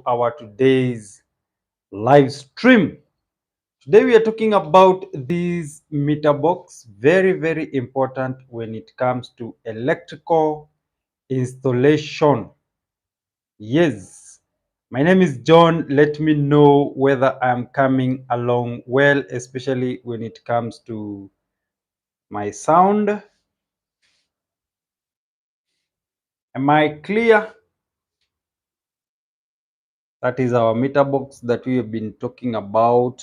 our today's live stream. Today we are talking about this meter box, very important when it comes to electrical installation. Yes, my name is John. Let me know whether I'm coming along well, especially when it comes to my sound. Am I clear? That is our meter box that we have been talking about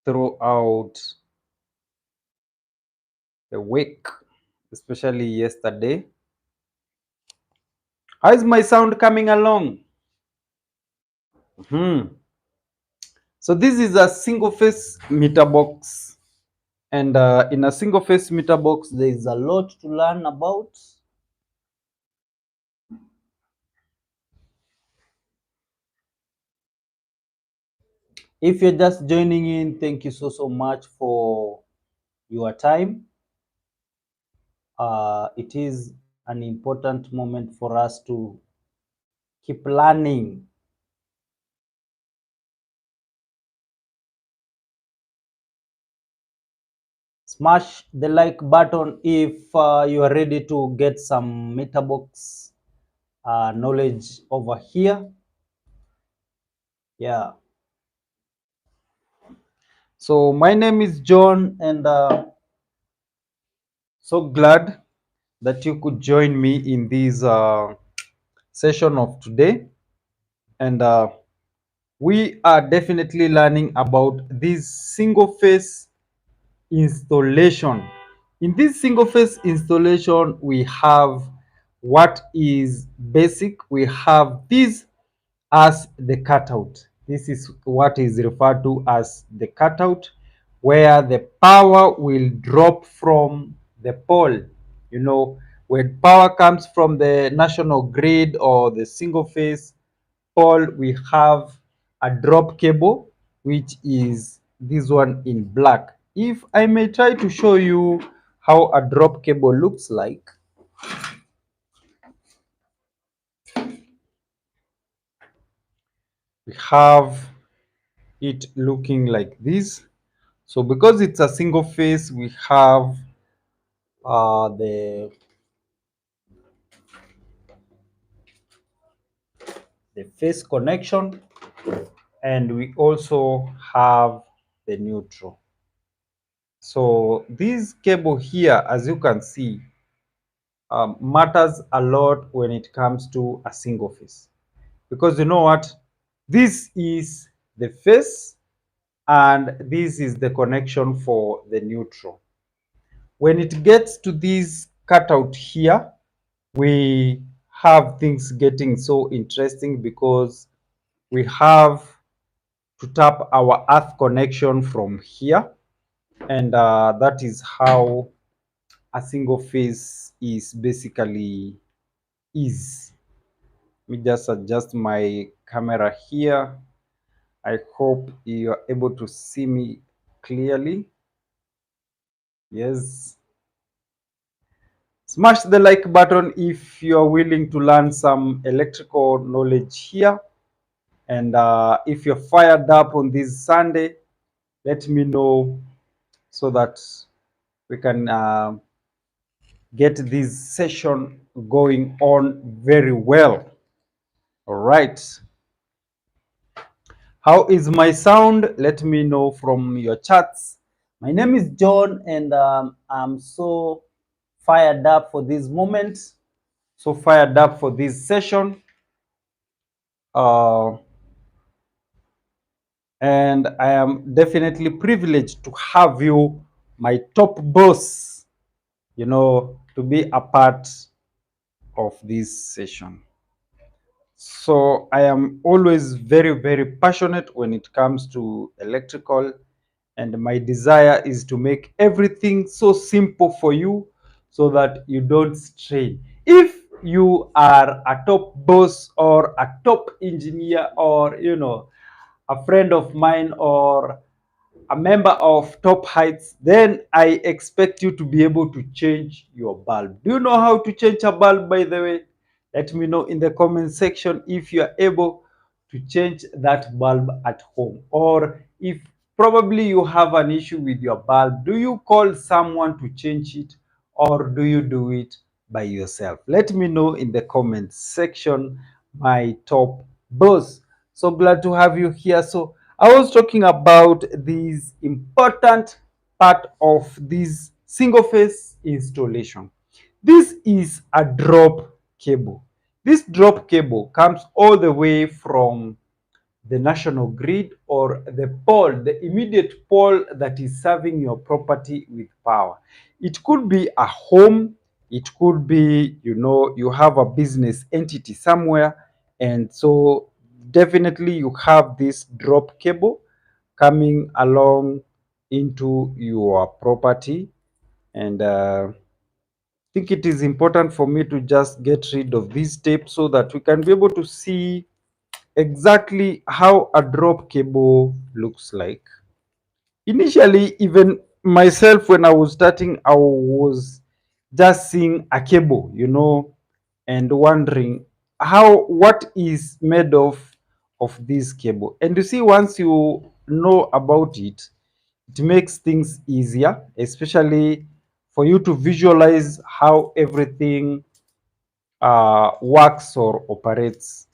throughout the week, especially yesterday. How is my sound coming along? So this is a single phase meter box, and in a single phase meter box there is a lot to learn about. If you're just joining in, thank you so much for your time. It is an important moment for us to keep learning. Smash the like button if you are ready to get some meter box knowledge over here. Yeah. So my name is John, and so glad that you could join me in this session of today. And we are definitely learning about this single phase installation. In this single phase installation, we have what is basic. We have this as the cutout. This is what is referred to as the cutout, where the power will drop from the pole. You know, when power comes from the national grid or the single phase pole, we have a drop cable, which is this one in black. If I may try to show you how a drop cable looks like. We have it looking like this. So because it's a single phase, we have the phase connection, and we also have the neutral. So this cable here, as you can see, matters a lot when it comes to a single phase, because you know what, this is the phase and this is the connection for the neutral. When it gets to this cutout here, we have things getting so interesting, because we have to tap our earth connection from here, and that is how a single phase is basically is. Let me just adjust my camera here. I hope you are able to see me clearly. Yes. Smash the like button if you are willing to learn some electrical knowledge here. And if you're fired up on this Sunday, let me know so that we can get this session going on very well. All right. How is my sound? Let me know from your chats. My name is John, and I'm so fired up for this moment, so fired up for this session. And I am definitely privileged to have you, my top boss, you know, to be a part of this session. So I am always very passionate when it comes to electrical, and my desire is to make everything so simple for you so that you don't strain. If you are a top boss or a top engineer, or you know, a friend of mine or a member of Top Heights, then I expect you to be able to change your bulb. Do you know how to change a bulb, by the way? Let me know in the comment section if you are able to change that bulb at home, or if probably you have an issue with your bulb. Do you call someone to change it, or do you do it by yourself? Let me know in the comment section, my top boss. So glad to have you here. So I was talking about this important part of this single phase installation. This is a drop cable. This drop cable comes all the way from the national grid, or the pole, the immediate pole that is serving your property with power. It could be a home, it could be, you have a business entity somewhere, and so definitely you have this drop cable coming along into your property. And I think it is important for me to just get rid of this tape so that we can be able to see exactly how a drop cable looks like. Initially, even myself, when I was starting, I was just seeing a cable, and wondering what is made of this cable. And you see, once you know about it, it makes things easier, especially for you to visualize how everything works or operates.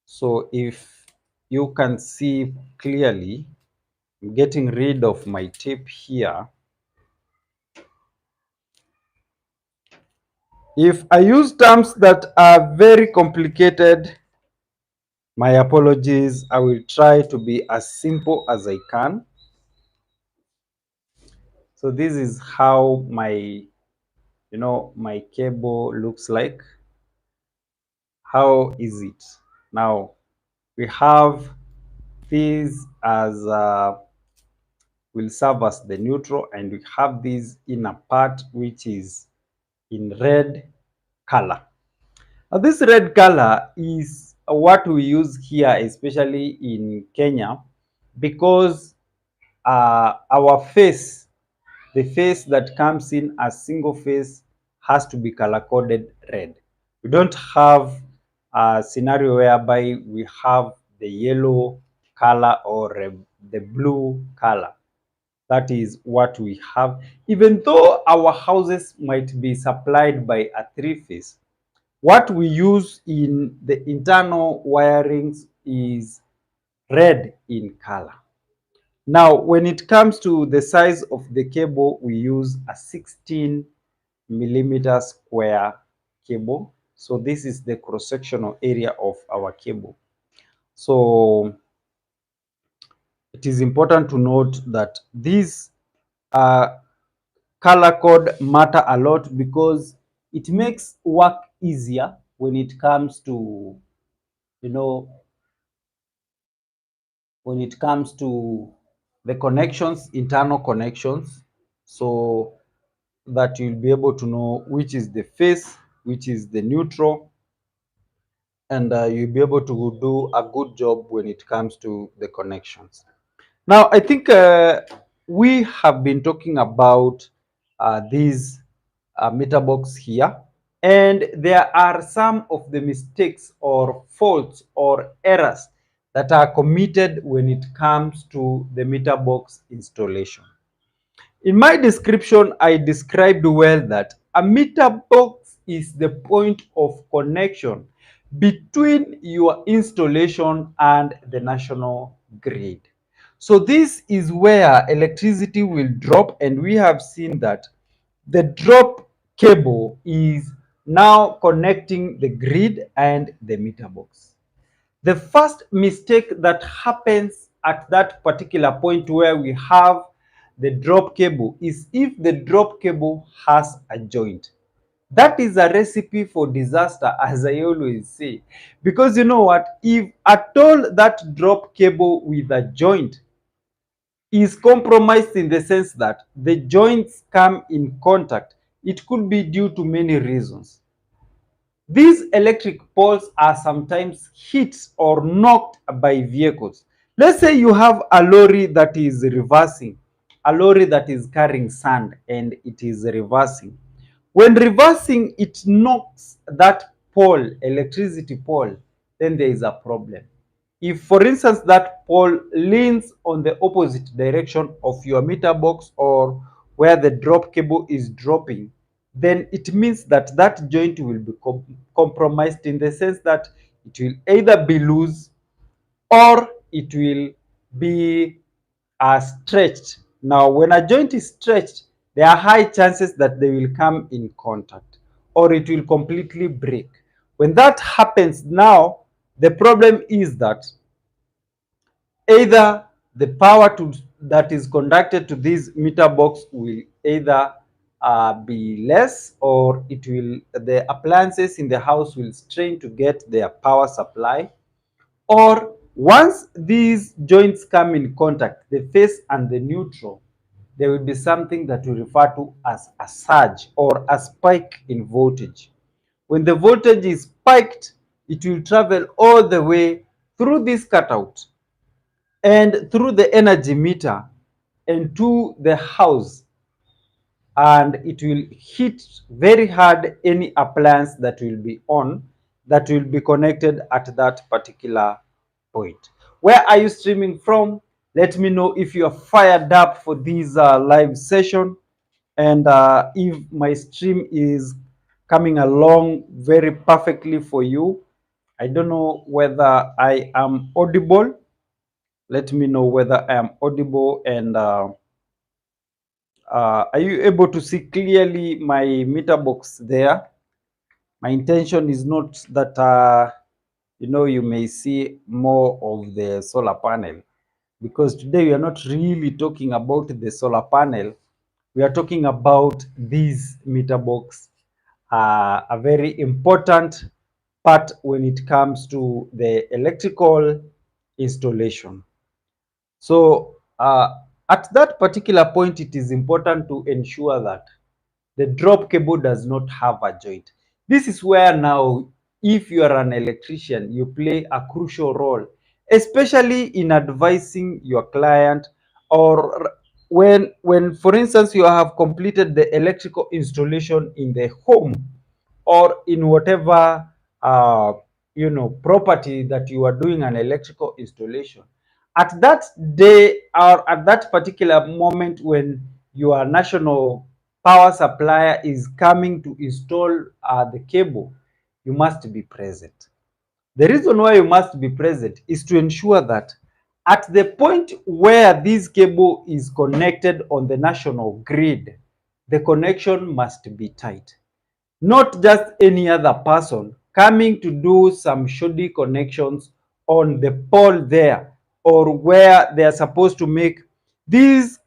So if you can see clearly, I'm getting rid of my tape here. If I use terms that are very complicated, my apologies. I will try to be as simple as I can. So this is how my cable looks like. How is it? Now we have these as will serve as the neutral, and we have this inner part which is in red color. Now this red color is what we use here, especially in Kenya, because our face, the face that comes in as single face, has to be color coded red. We don't have a scenario whereby we have the yellow color or the blue color. That is what we have. Even though our houses might be supplied by a three-phase, what we use in the internal wirings is red in color. Now, when it comes to the size of the cable, we use a 16 millimeter square cable. So this is the cross-sectional area of our cable. So it is important to note that these color code matter a lot, because it makes work easier when it comes to, when it comes to the connections, internal connections, so that you'll be able to know which is the phase, which is the neutral, and you'll be able to do a good job when it comes to the connections. Now, I think we have been talking about these meter box here, and there are some of the mistakes or faults or errors that are committed when it comes to the meter box installation. In my description, I described well that a meter box is the point of connection between your installation and the national grid. So this is where electricity will drop, and we have seen that the drop cable is now connecting the grid and the meter box. The first mistake that happens at that particular point where we have the drop cable is if the drop cable has a joint. That is a recipe for disaster, as I always say, because you know what, if at all that drop cable with a joint is compromised, in the sense that the joints come in contact, it could be due to many reasons. These electric poles are sometimes hit or knocked by vehicles. Let's say you have a lorry that is reversing, a lorry that is carrying sand and it is reversing. When reversing, it knocks that pole, electricity pole, then there is a problem. If, for instance, that pole leans on the opposite direction of your meter box or where the drop cable is dropping, then it means that that joint will be compromised, in the sense that it will either be loose or it will be stretched. Now, when a joint is stretched, there are high chances that they will come in contact or it will completely break. When that happens, now the problem is that either the power that is conducted to this meter box will either be less, or the appliances in the house will strain to get their power supply, or once these joints come in contact, the face and the neutral, there will be something that we refer to as a surge or a spike in voltage. When the voltage is spiked, it will travel all the way through this cutout and through the energy meter and to the house, and it will hit very hard any appliance that will be on, that will be connected at that particular point. Where are you streaming from? Let me know if you are fired up for this live session, and if my stream is coming along very perfectly for you. I don't know whether I am audible. Let me know whether I am audible, and are you able to see clearly my meter box there? My intention is not that you may see more of the solar panel, because today we are not really talking about the solar panel. We are talking about this meter box, a very important part when it comes to the electrical installation. So at that particular point, it is important to ensure that the drop cable does not have a joint. This is where now, if you are an electrician, you play a crucial role, especially in advising your client, or when for instance, you have completed the electrical installation in the home or in whatever property that you are doing an electrical installation. At that day or at that particular moment when your national power supplier is coming to install the cable, you must be present. The reason why you must be present is to ensure that at the point where this cable is connected on the national grid, the connection must be tight. Not just any other person coming to do some shoddy connections on the pole there, or where they are supposed to make this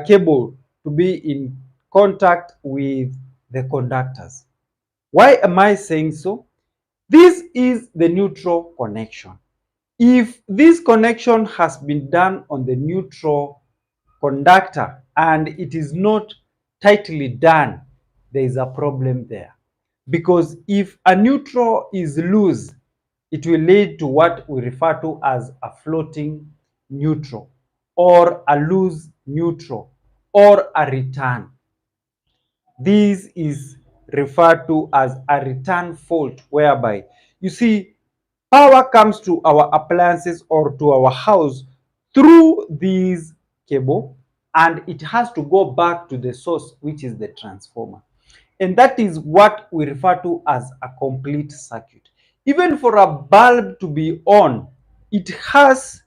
cable to be in contact with the conductors. Why am I saying so? This is the neutral connection. If this connection has been done on the neutral conductor and it is not tightly done, there is a problem there. Because if a neutral is loose, it will lead to what we refer to as a floating neutral, or a loose neutral, or a return. This is referred to as a return fault, whereby you see power comes to our appliances or to our house through this cable, and it has to go back to the source, which is the transformer. And that is what we refer to as a complete circuit. Even for a bulb to be on, it has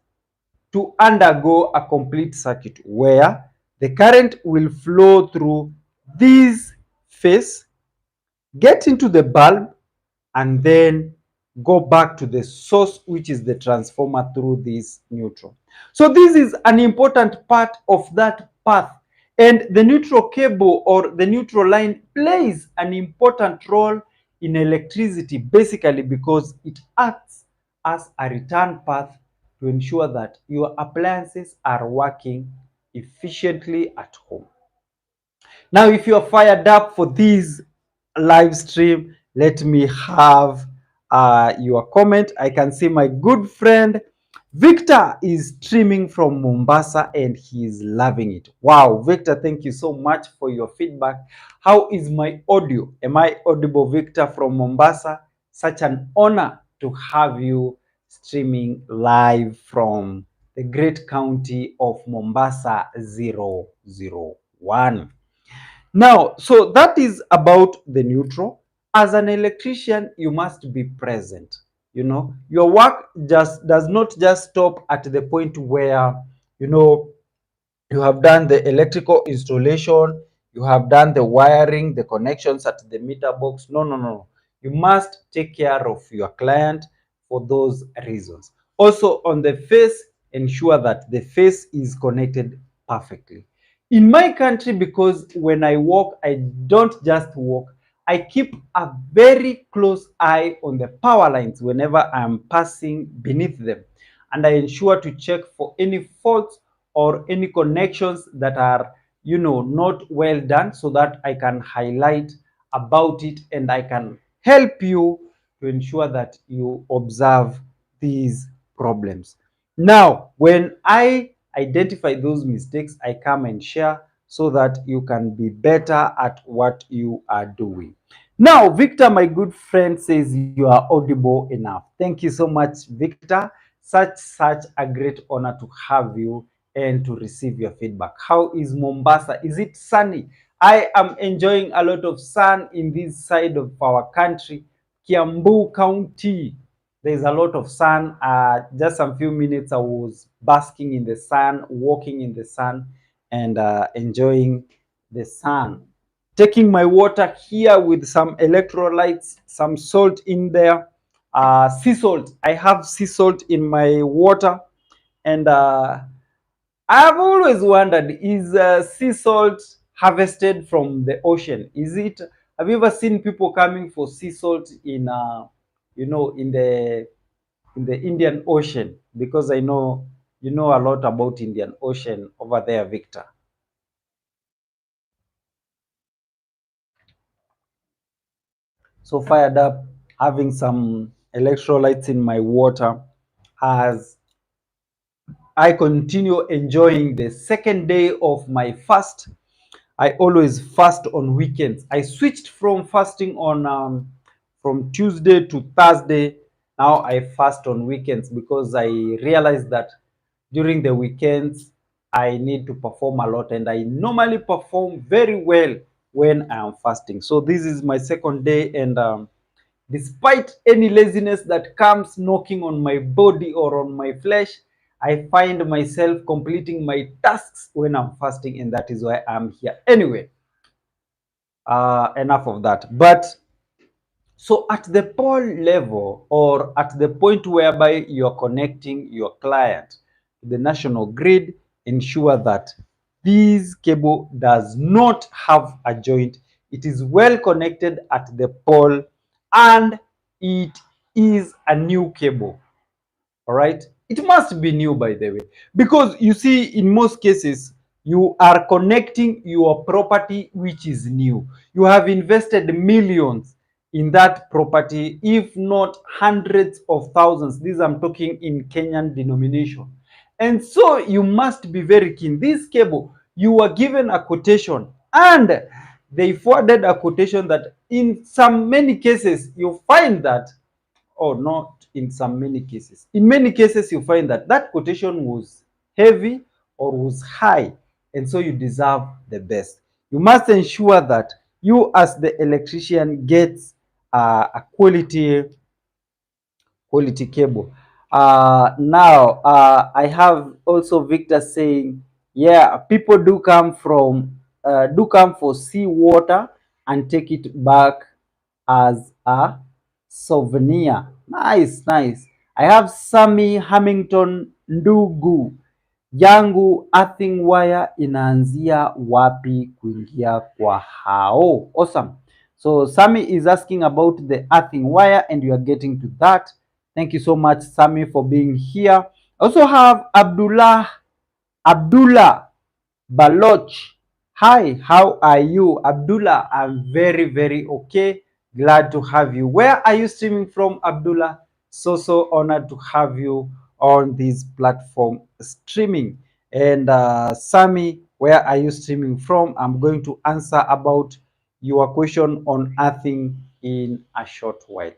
to undergo a complete circuit where the current will flow through this phase, get into the bulb, and then go back to the source, which is the transformer, through this neutral. So this is an important part of that path, and the neutral cable or the neutral line plays an important role in electricity, basically because it acts as a return path to ensure that your appliances are working efficiently at home. Now, if you are fired up for this live stream, let me have your comment. I can see my good friend Victor is streaming from Mombasa and he is loving it. Wow, Victor, thank you so much for your feedback. How is my audio? Am I audible, Victor from Mombasa? Such an honor to have you streaming live from the great county of Mombasa 001. Now, so that is about the neutral. As an electrician, you must be present. You know, your work just does not just stop at the point where, you know, you have done the electrical installation, you have done the wiring, the connections at the meter box. No, no, no. You must take care of your client for those reasons. Also, on the face, ensure that the face is connected perfectly. In my country, because when I walk, I don't just walk, I keep a very close eye on the power lines whenever I'm passing beneath them. And I ensure to check for any faults or any connections that are, you know, not well done, so that I can highlight about it and I can help you to ensure that you observe these problems. Now, when I identify those mistakes, I come and share so that you can be better at what you are doing. Now, Victor, my good friend, says you are audible enough. Thank you so much, Victor. Such a great honor to have you and to receive your feedback. How is Mombasa? Is it sunny? I am enjoying a lot of sun in this side of our country, Kiambu County. There's a lot of sun. Just a few minutes, I was basking in the sun, walking in the sun, and enjoying the sun. Taking my water here with some electrolytes, some salt in there, sea salt. I have sea salt in my water, and I've always wondered, is sea salt harvested from the ocean? Is it? Have you ever seen people coming for sea salt in, you know, in the Indian Ocean? Because I know you know a lot about Indian Ocean over there, Victor. So fired up, having some electrolytes in my water as I continue enjoying the second day of my fast. I always fast on weekends. I switched from fasting on from Tuesday to Thursday. Now I fast on weekends because I realized that during the weekends I need to perform a lot, and I normally perform very well when I am fasting. So this is my second day, and despite any laziness that comes knocking on my body or on my flesh, I find myself completing my tasks when I'm fasting, and that is why I'm here. Anyway, enough of that. But so at the pole level, or at the point whereby you're connecting your client to the national grid, ensure that this cable does not have a joint. It is well connected at the pole, and it is a new cable. All right, it must be new, by the way, because you see, in most cases you are connecting your property which is new. You have invested millions in that property, if not hundreds of thousands. These I'm talking in Kenyan denomination. And so you must be very keen. This cable, you were given a quotation, and they forwarded a quotation that in some many cases you find that, or not in some many cases. In many cases, you find that that quotation was heavy or was high, and so you deserve the best. You must ensure that you, as the electrician, gets a quality cable. Now, I have also Victor saying, yeah, people do come for sea water and take it back as a souvenir. Nice, nice. I have Sammy Hamilton Ndugu. Yangu earthing wire inaanzia wapi kuingia kwa hao? Awesome. So Sammy is asking about the earthing wire, and you are getting to that. Thank you so much, Sammy, for being here. I also have Abdullah Baloch. Hi, how are you, Abdullah? I'm very, very okay. Glad to have you. Where are you streaming from, Abdullah? So honored to have you on this platform streaming. And Sammy, where are you streaming from? I'm going to answer about your question on earthing in a short while.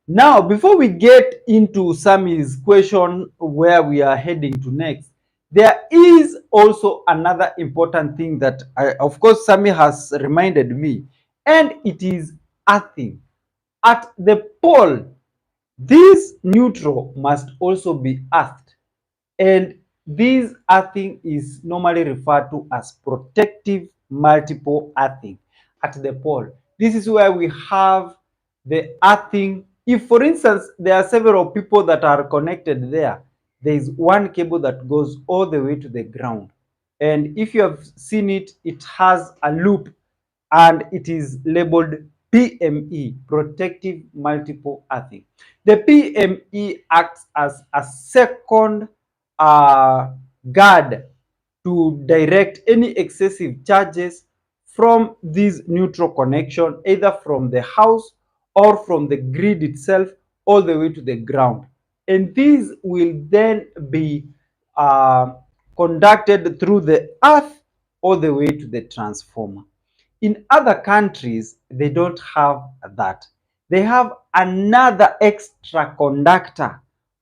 Now, before we get into Sammy's question, where we are heading to next, there is also another important thing that, of course, Sammy has reminded me, and it is earthing. At the pole, this neutral must also be earthed, and this earthing is normally referred to as protective multiple earthing at the pole. This is where we have the earthing. If, for instance, there are several people that are connected there is one cable that goes all the way to the ground. And if you have seen it, it has a loop and it is labeled PME, protective multiple earthing. The PME acts as a second guard to direct any excessive charges from this neutral connection, either from the house or from the grid itself all the way to the ground. And these will then be conducted through the earth all the way to the transformer. In other countries, they don't have that. They have another extra conductor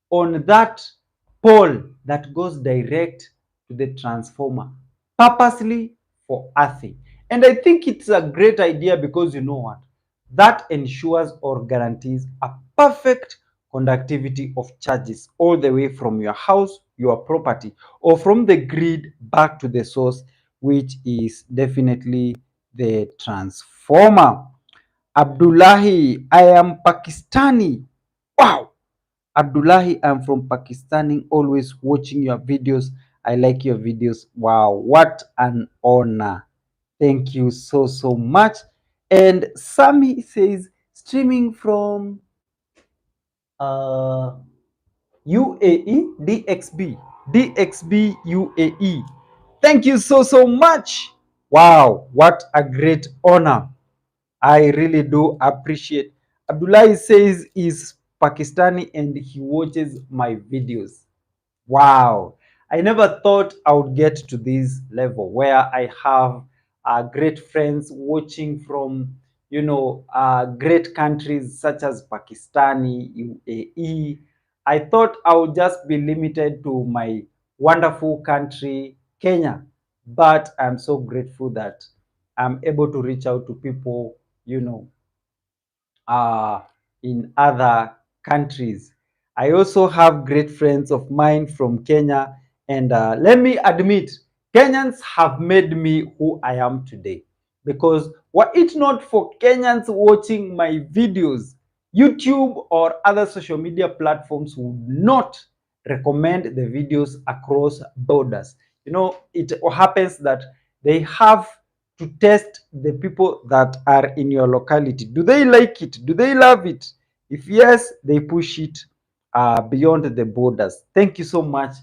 on that pole that goes direct to the transformer, purposely for earthing. And I think it's a great idea because you know what? That ensures or guarantees a perfect conductivity of charges all the way from your house, your property, or from the grid back to the source, which is definitely the transformer. Abdullahi, I am Pakistani. Wow. Abdullahi, I'm from Pakistani, always watching your videos. I like your videos. Wow, what an honor. Thank you so, so much. And Sami says, streaming from uh, UAE, DXB UAE. Thank you so, so much. Wow, what a great honor. I really do appreciate. Abdullahi says he's Pakistani and he watches my videos. Wow. I never thought I would get to this level where I have great friends watching from, great countries such as Pakistani, UAE. I thought I would just be limited to my wonderful country, Kenya. But I'm so grateful that I'm able to reach out to people, you know, uh, in other countries. I also have great friends of mine from Kenya, and let me admit, Kenyans have made me who I am today. Because were it not for Kenyans watching my videos, YouTube or other social media platforms would not recommend the videos across borders. You know, it happens that they have to test the people that are in your locality. Do they like it? Do they love it? If yes, they push it beyond the borders. Thank you so much,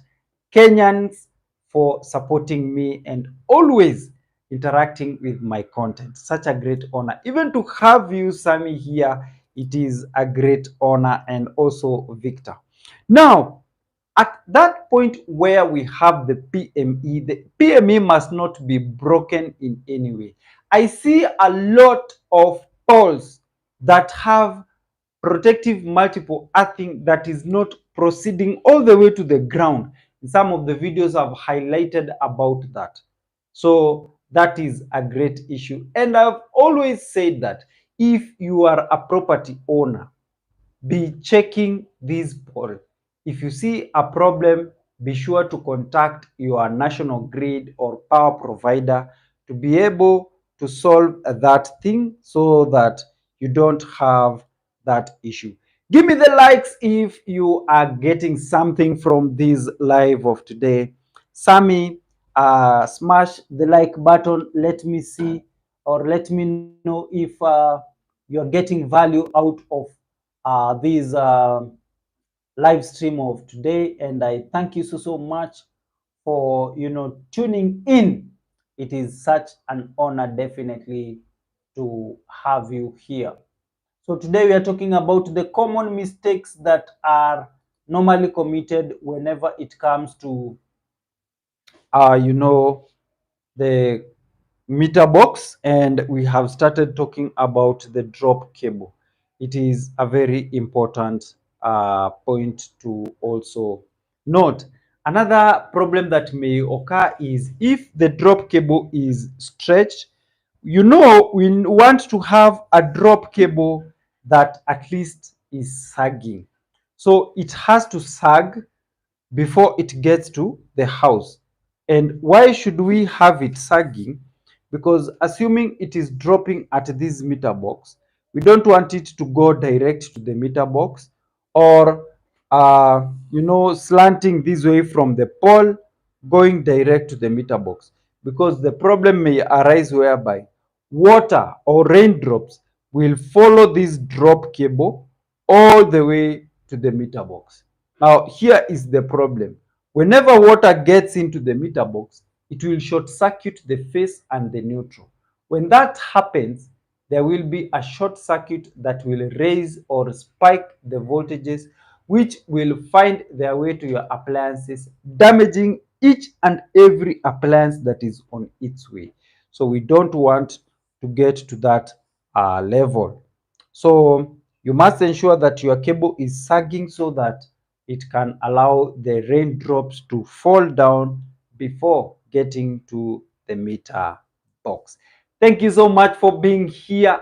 Kenyans, for supporting me and always interacting with my content. Such a great honor. Even to have you, Sammy, here, it is a great honor, and also Victor. Now, at that point where we have the PME must not be broken in any way. I see a lot of poles that have protective multiple earthing that is not proceeding all the way to the ground. In some of the videos I've highlighted about that. So that is a great issue. And I've always said that if you are a property owner, be checking this pole. If you see a problem, be sure to contact your national grid or power provider to be able to solve that thing so that you don't have that issue. Give me the likes if you are getting something from this live of today. Sammy, smash the like button. Let me see, or let me know if you're getting value out of this live stream of today. And I thank you so, so much for, tuning in. It is such an honor, definitely, to have you here. So today we are talking about the common mistakes that are normally committed whenever it comes to the meter box, and we have started talking about the drop cable. It is a very important point to also note. Another problem that may occur is if the drop cable is stretched. We want to have a drop cable that at least is sagging. So it has to sag before it gets to the house. And why should we have it sagging? Because assuming it is dropping at this meter box, we don't want it to go direct to the meter box, or slanting this way from the pole going direct to the meter box, because the problem may arise whereby water or raindrops will follow this drop cable all the way to the meter box. Now, here is the problem. Whenever water gets into the meter box, it will short circuit the face and the neutral. When that happens, there will be a short circuit that will raise or spike the voltages, which will find their way to your appliances, damaging each and every appliance that is on its way. So we don't want to get to that level. So you must ensure that your cable is sagging so that it can allow the raindrops to fall down before getting to the meter box. Thank you so much for being here.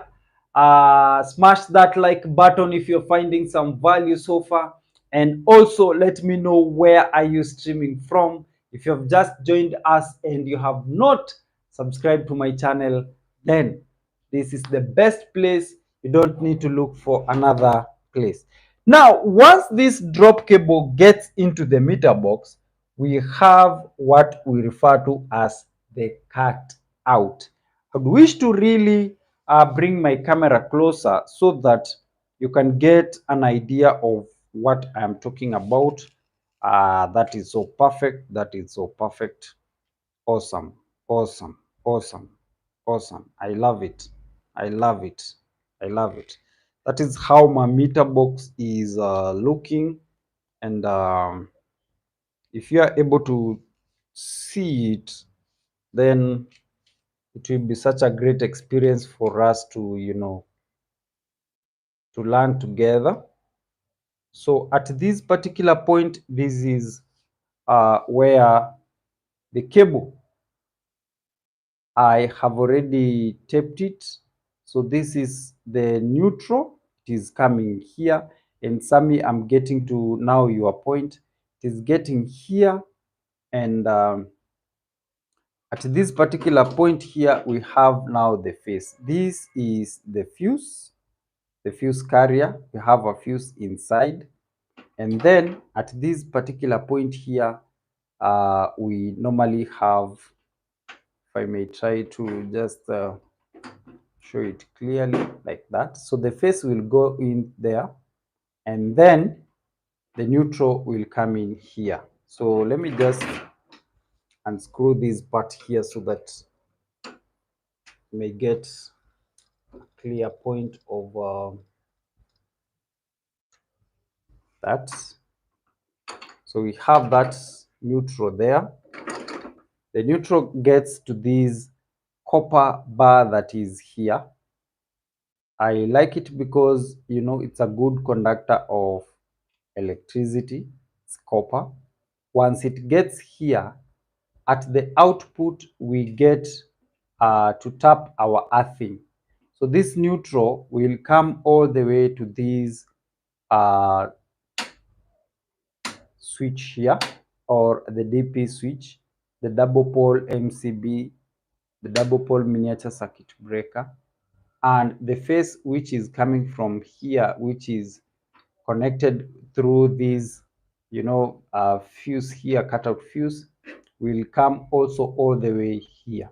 Smash that like button if you're finding some value so far, and also let me know where are you streaming from. If you have just joined us and you have not subscribed to my channel, then this is the best place. You don't need to look for another place. Now, once this drop cable gets into the meter box, we have what we refer to as the cut out. I would wish to really bring my camera closer so that you can get an idea of what I'm talking about. That is so perfect. That is so perfect. Awesome, awesome, awesome, awesome. I love it. I love it. I love it. That is how my meter box is looking. And if you are able to see it, then it will be such a great experience for us to, to learn together. So at this particular point, this is where the cable, I have already taped it. So this is the neutral. It is coming here. And Sammy, I'm getting to now your point. It is getting here. And at this particular point here, we have now the face. This is the fuse carrier. We have a fuse inside. And then at this particular point here, we normally have, if I may try to just show it clearly like that. So the face will go in there, and then the neutral will come in here. So let me just unscrew this part here so that you may get a clear point of that. So we have that neutral there. The neutral gets to this copper bar that is here. I like it because, it's a good conductor of electricity. It's copper. Once it gets here, at the output, we get to tap our earthing. So this neutral will come all the way to this switch here, or the DP switch, the double pole MCB, the double pole miniature circuit breaker, and the face which is coming from here, which is connected through this, fuse here, cutout fuse, will come also all the way here.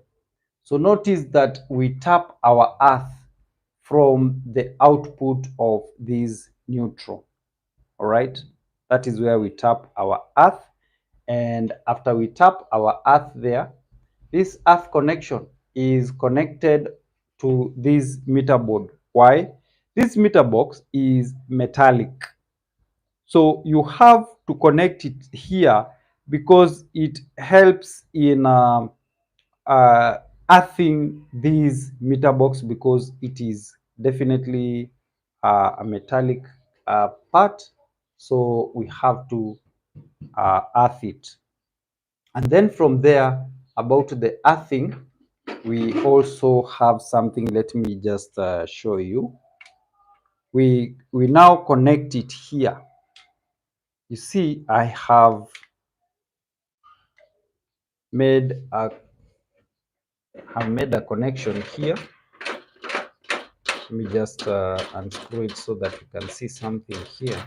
So notice that we tap our earth from the output of this neutral. All right, that is where we tap our earth. And after we tap our earth there, this earth connection is connected to this meter board. Why? This meter box is metallic. So you have to connect it here because it helps in uh, earthing these meter box, because it is definitely a metallic part. So we have to earth it. And then from there, about the earthing, we also have something. Let me just show you. We now connect it here. You see, made a have made a connection here. Let me just unscrew it so that you can see something here.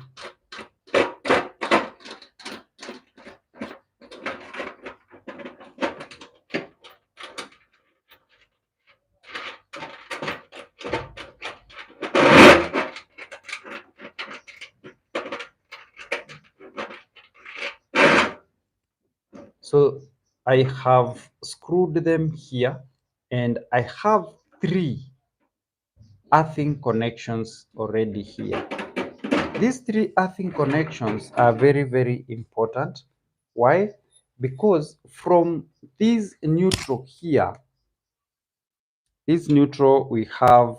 So I have screwed them here, and I have 3 earthing connections already here. These 3 earthing connections are very, very important. Why? Because from this neutral here, this neutral, we have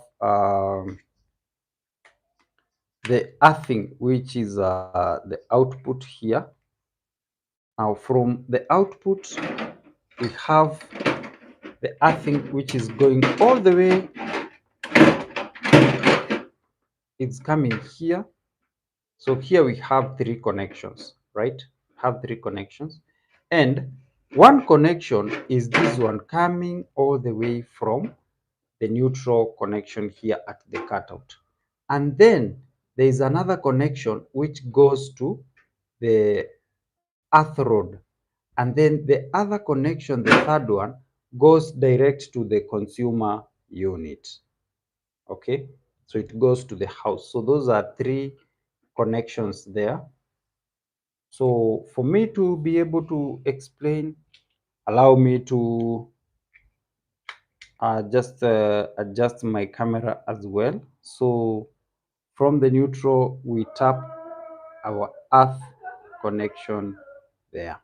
the earthing, which is the output here. Now from the output, we have the earthing, which is going all the way. It's coming here. So here we have 3 connections, right? Have 3 connections. And one connection is this one coming all the way from the neutral connection here at the cutout. And then there is another connection which goes to the earth rod. And then the other connection, the third one, goes direct to the consumer unit. Okay, so it goes to the house. So those are 3 connections there. So for me to be able to explain, allow me to just adjust my camera as well. So from the neutral, we tap our earth connection there,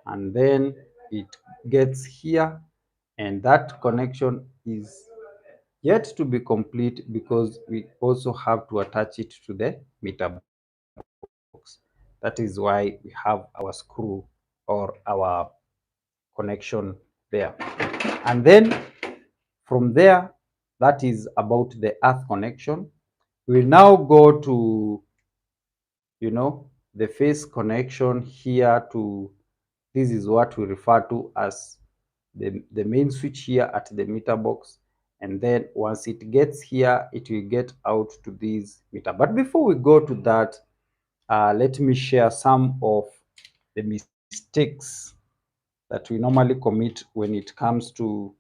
and then it gets here, and that connection is yet to be complete because we also have to attach it to the meter box. That is why we have our screw or our connection there. And then from there, that is about the earth connection. We now go to, the phase connection here. To this is what we refer to as the main switch here at the meter box. And then once it gets here, it will get out to this meter. But before we go to that, let me share some of the mistakes that we normally commit when it comes to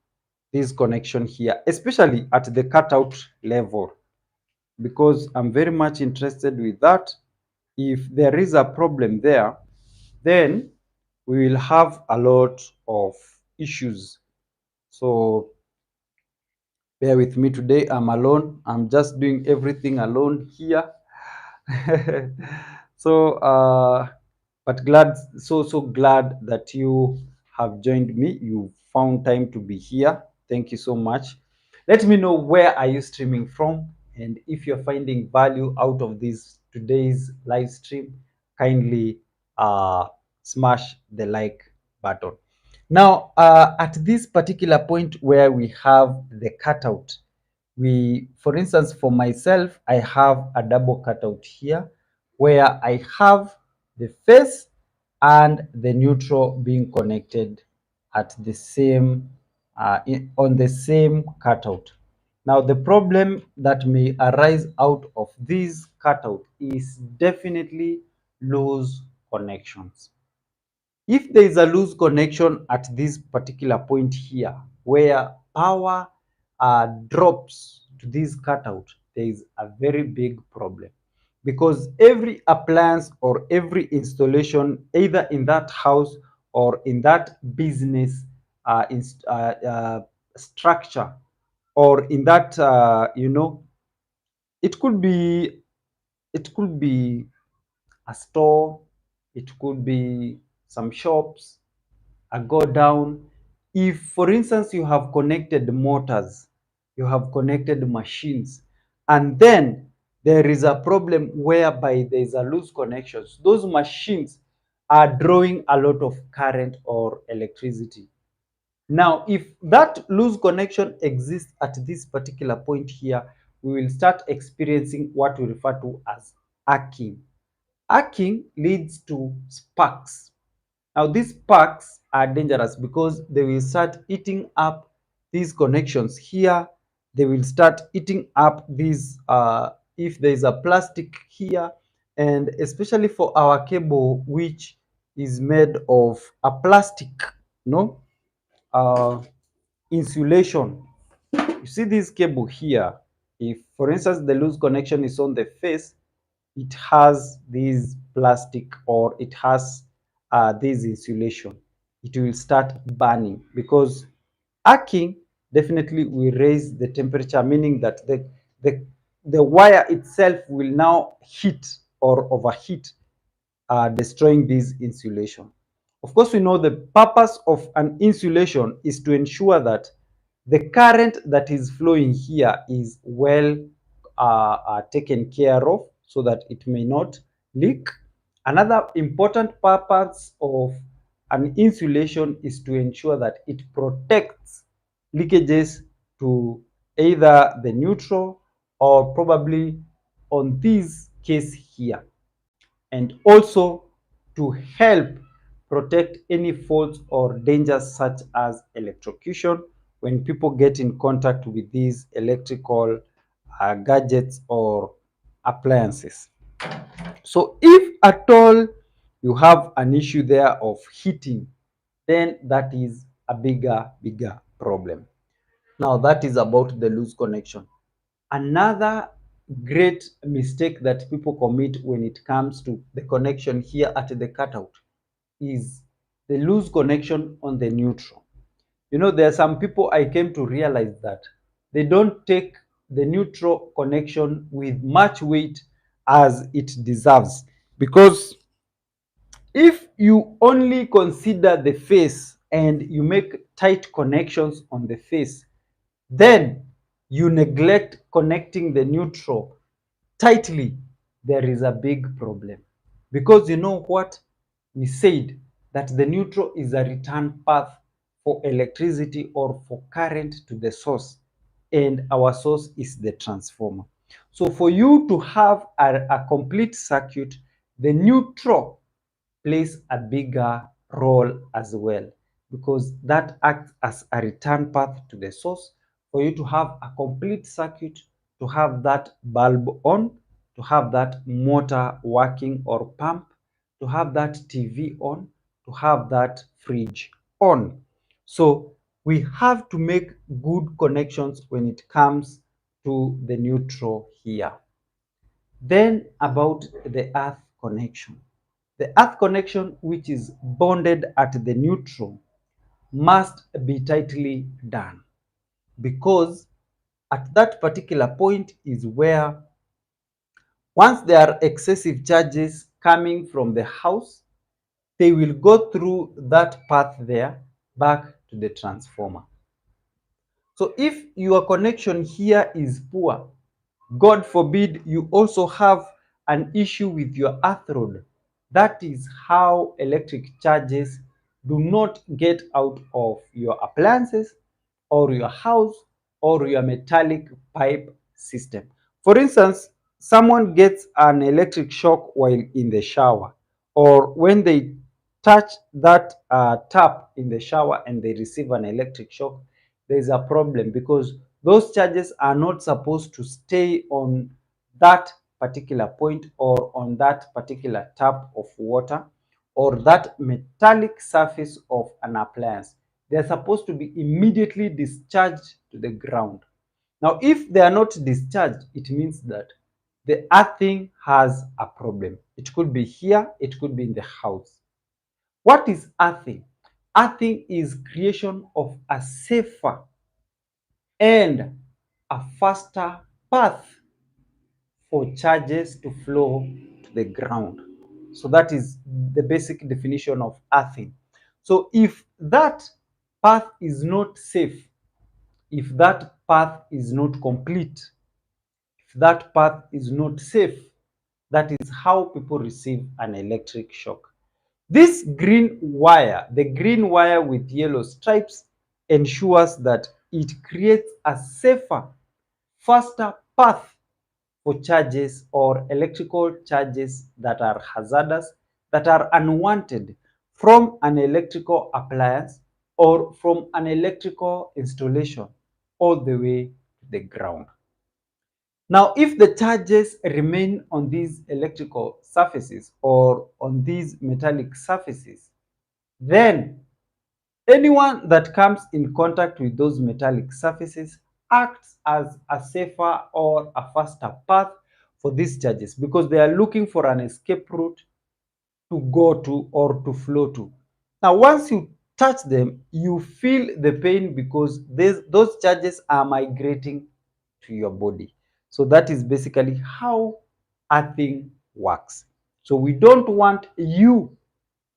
this connection here, especially at the cutout level, because I'm very much interested with that. If there is a problem there, then we will have a lot of issues. So bear with me today. I'm alone. I'm just doing everything alone here. So but so glad that you have joined me. You found time to be here. Thank you so much. Let me know, where are you streaming from, and if you're finding value out of this today's live stream, kindly smash the like button. Now at this particular point where we have the cutout, for instance, for myself, I have a double cutout here where I have the face and the neutral being connected at the same on the same cutout. Now the problem that may arise out of this cutout is definitely loose connections. If there is a loose connection at this particular point here, where power drops to this cutout, there is a very big problem, because every appliance or every installation, either in that house or in that business structure, or in that it could be a store, it could be some shops, a go down. If, for instance, you have connected motors, you have connected machines, and then there is a problem whereby there is a loose connections, those machines are drawing a lot of current or electricity. Now, if that loose connection exists at this particular point here, we will start experiencing what we refer to as arcing. Arcing leads to sparks. Now, these sparks are dangerous because they will start eating up these connections here. They will start eating up these, if there is a plastic here, and especially for our cable, which is made of a plastic, no, uh, insulation. You see this cable here, if for instance the loose connection is on the face, it has this plastic or it has this insulation, it will start burning because arcing definitely will raise the temperature, meaning that the, the wire itself will now heat or overheat, destroying this insulation. Of course, we know the purpose of an insulation is to ensure that the current that is flowing here is well taken care of so that it may not leak. Another important purpose of an insulation is to ensure that it protects leakages to either the neutral or probably on this case here, and also to help protect any faults or dangers such as electrocution when people get in contact with these electrical gadgets or appliances. So if at all you have an issue there of heating, then that is a bigger problem. Now that is about the loose connection. Another great mistake that people commit when it comes to the connection here at the cutout is the loose connection on the neutral. You know, there are some people I came to realize that they don't take the neutral connection with much weight as it deserves, because if you only consider the face and you make tight connections on the face, then you neglect connecting the neutral tightly, there is a big problem. Because you know what? We said that the neutral is a return path for electricity or for current to the source, and our source is the transformer. So for you to have a complete circuit, the neutral plays a bigger role as well, because that acts as a return path to the source for you to have a complete circuit, to have that bulb on, to have that motor working or pump, to have that TV on, to have that fridge on. So we have to make good connections when it comes to the neutral here. Then about the earth connection. The earth connection, which is bonded at the neutral, must be tightly done, because at that particular point is where, once there are excessive charges coming from the house, they will go through that path there back to the transformer. So if your connection here is poor, God forbid you also have an issue with your earth rod, that is how electric charges do not get out of your appliances or your house or your metallic pipe system. For instance, someone gets an electric shock while in the shower, or when they touch that tap in the shower and they receive an electric shock, there is a problem, because those charges are not supposed to stay on that particular point or on that particular tap of water or that metallic surface of an appliance. They are supposed to be immediately discharged to the ground. Now, if they are not discharged, it means that the earthing has a problem. It could be here, it could be in the house. What is earthing? Earthing is creation of a safer and a faster path for charges to flow to the ground. So that is the basic definition of earthing. So if that path is not safe, if that path is not complete, if that path is not safe, that is how people receive an electric shock. This green wire, the green wire with yellow stripes, ensures that it creates a safer, faster path for charges or electrical charges that are hazardous, that are unwanted from an electrical appliance or from an electrical installation all the way to the ground. Now, if the charges remain on these electrical surfaces or on these metallic surfaces, then anyone that comes in contact with those metallic surfaces acts as a safer or a faster path for these charges because they are looking for an escape route to go to or to flow to. Now, once you touch them, you feel the pain because those charges are migrating to your body. So that is basically how earthing works. So we don't want you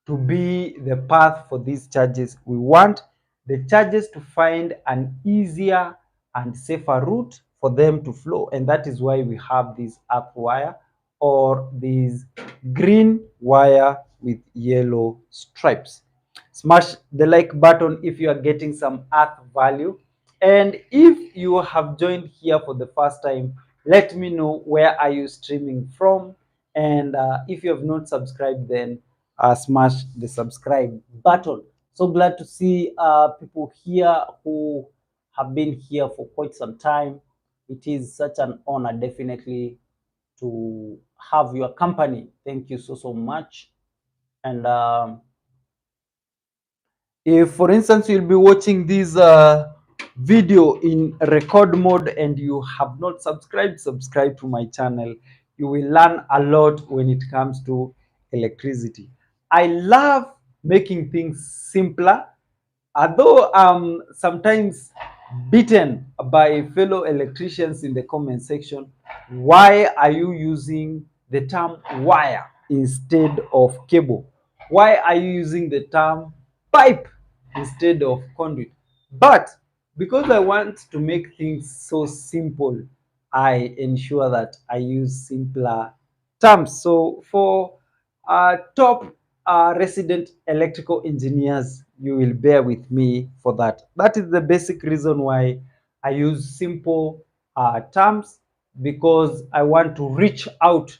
to be the path for these charges. We want the charges to find an easier and safer route for them to flow. And that is why we have this earth wire or this green wire with yellow stripes. Smash the like button if you are getting some earth value. And if you have joined here for the first time, let me know where are you streaming from. And if you have not subscribed, then smash the subscribe button. So glad to see people here who have been here for quite some time. It is such an honor, definitely, to have your company. Thank you so much. And if, for instance, you'll be watching this video in record mode and you have not subscribed, subscribe to my channel. You will learn a lot when it comes to electricity. I love making things simpler, although I'm sometimes beaten by fellow electricians in the comment section. Why are you using the term wire instead of cable? Why are you using the term pipe instead of conduit? But because I want to make things so simple, I ensure that I use simpler terms. So for top resident electrical engineers, you will bear with me for that. That is the basic reason why I use simple terms, because I want to reach out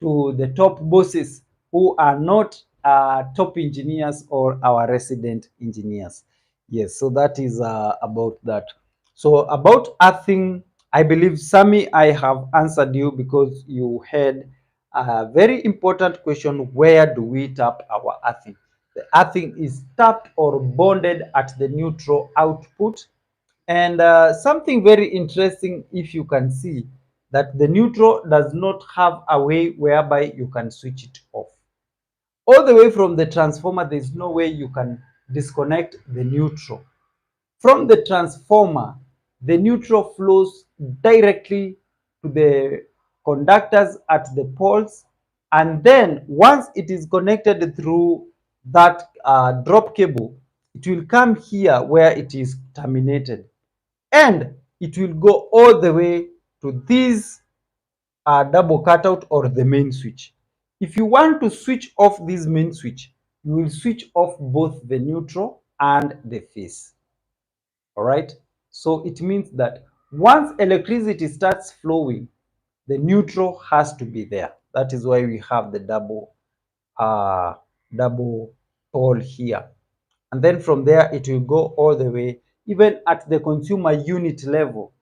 to the top bosses who are not top engineers or our resident engineers. Yes, so that is about that. So about earthing, I believe, Sami, I have answered you because you had a very important question: where do we tap our earthing? The earthing is tapped or bonded at the neutral output. And something very interesting, if you can see, that the neutral does not have a way whereby you can switch it off. All the way from the transformer, there is no way you can disconnect the neutral. From the transformer, the neutral flows directly to the conductors at the poles, and then once it is connected through that drop cable, it will come here where it is terminated, and it will go all the way to this double cutout or the main switch. If you want to switch off this main switch, you will switch off both the neutral and the phase. All right. So it means that once electricity starts flowing, the neutral has to be there. That is why we have the uh, double pole here. And then from there, it will go all the way, even at the consumer unit level.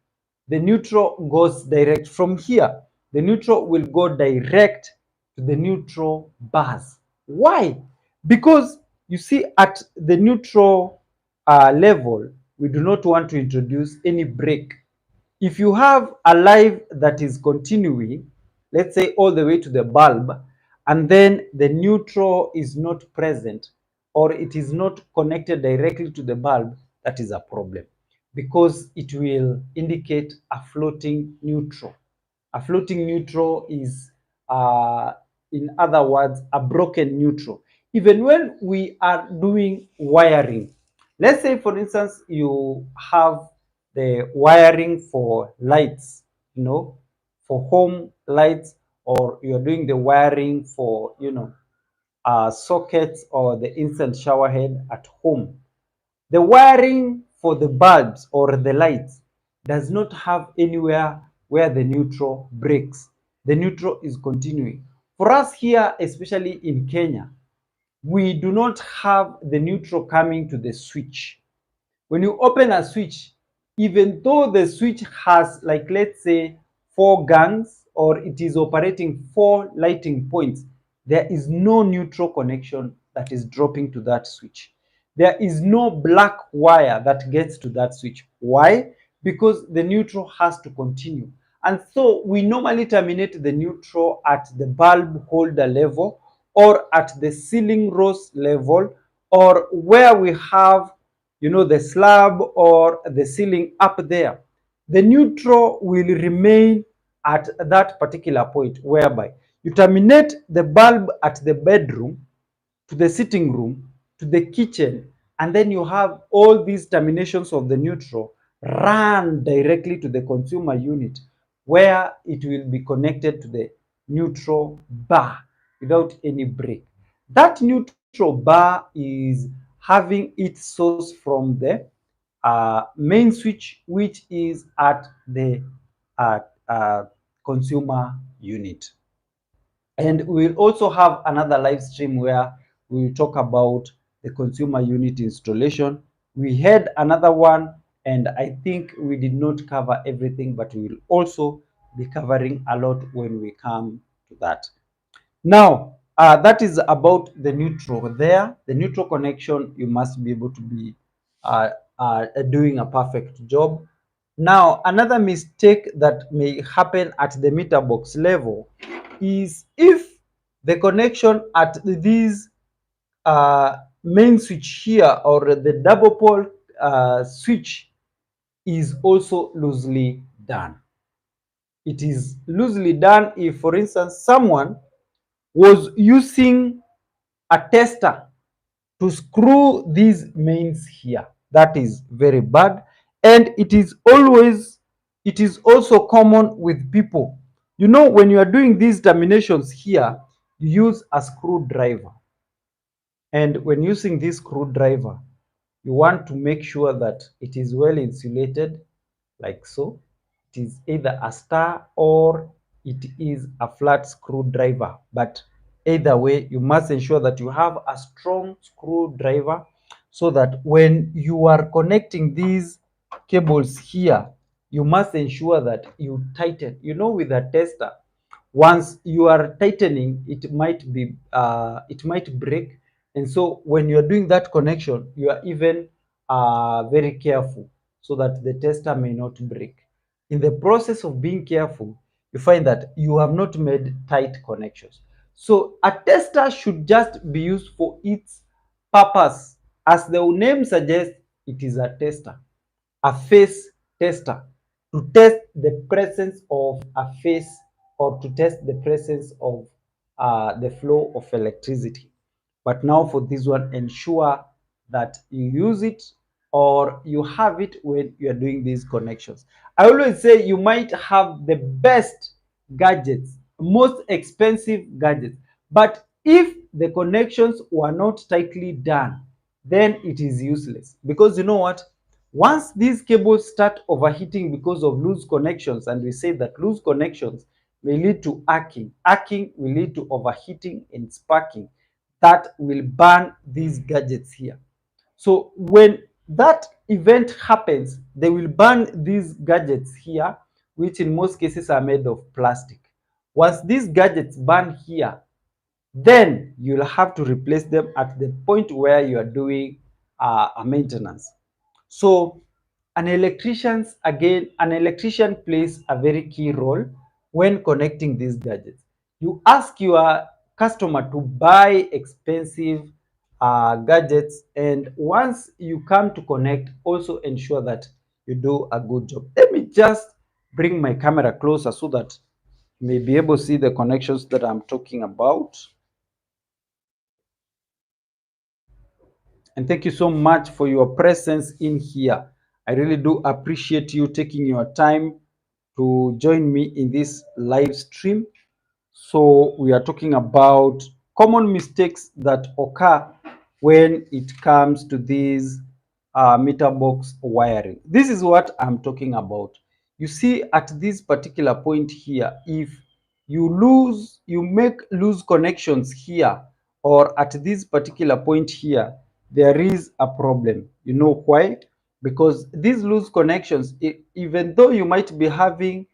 The neutral goes direct from here. The neutral will go direct to the neutral bars. Why? Because you see, at the neutral level, we do not want to introduce any break. If you have a live that is continuing, let's say all the way to the bulb, and then the neutral is not present or it is not connected directly to the bulb, that is a problem, because it will indicate a floating neutral. A floating neutral is in other words, a broken neutral. Even when we are doing wiring, let's say for instance, you have the wiring for lights, for home lights, or you're doing the wiring for, sockets or the instant shower head at home. The wiring for the bulbs or the lights does not have anywhere where the neutral breaks. The neutral is continuing. For us here, especially in Kenya, we do not have the neutral coming to the switch. When you open a switch, even though the switch has, like, let's say, 4 gangs, or it is operating 4 lighting points, there is no neutral connection that is dropping to that switch. There is no black wire that gets to that switch. Why? Because the neutral has to continue. And so we normally terminate the neutral at the bulb holder level, or at the ceiling rose level, or where we have, the slab or the ceiling up there. The neutral will remain at that particular point, whereby you terminate the bulb at the bedroom, to the sitting room, to the kitchen, and then you have all these terminations of the neutral run directly to the consumer unit, where it will be connected to the neutral bar without any break. That neutral bar is having its source from the main switch, which is at the consumer unit. And we'll also have another live stream where we'll talk about the consumer unit installation. We had another one, and I think we did not cover everything, but we will also be covering a lot when we come to that. Now, that is about the neutral there. The neutral connection, you must be able to be uh, doing a perfect job. Now, another mistake that may happen at the meter box level is if the connection at this main switch here, or the double pole switch, is also loosely done. It is loosely done if, for instance, someone was using a tester to screw these mains here. That is very bad. And it is also common with people. When you are doing these terminations here, you use a screwdriver. And when using this screwdriver, you want to make sure that it is well insulated, like so. It is either a star or it is a flat screwdriver, but either way, you must ensure that you have a strong screwdriver, so that when you are connecting these cables here, you must ensure that you tighten. With a tester, once you are tightening, it might break. And so when you're doing that connection, you are even very careful, so that the tester may not break. In the process of being careful, you find that you have not made tight connections. So a tester should just be used for its purpose. As the name suggests, it is a tester, a phase tester, to test the presence of a phase, or to test the presence of the flow of electricity. But now for this one, ensure that you use it, or you have it when you are doing these connections. I always say you might have the best gadgets, most expensive gadgets, but if the connections were not tightly done, then it is useless. Because you know what? Once these cables start overheating because of loose connections, and we say that loose connections may lead to arcing. Arcing will lead to overheating and sparking. That will burn these gadgets here. So when that event happens, they will burn these gadgets here, which in most cases are made of plastic. Once these gadgets burn here, then you'll have to replace them at the point where you are doing a maintenance. So an electrician plays a very key role when connecting these gadgets. You ask your customer to buy expensive gadgets, and once you come to connect, also ensure that you do a good job. Let me just bring my camera closer so that You may be able to see the connections that I'm talking about. And thank you so much for your presence in here. I really do appreciate you taking your time to join me in this live stream. So we are talking about common mistakes that occur when it comes to these meter box wiring. This is what I'm talking about. You see, at this particular point here, if you make loose connections here, or at this particular point here, there is a problem. You know why? Because these loose connections, even though you might be having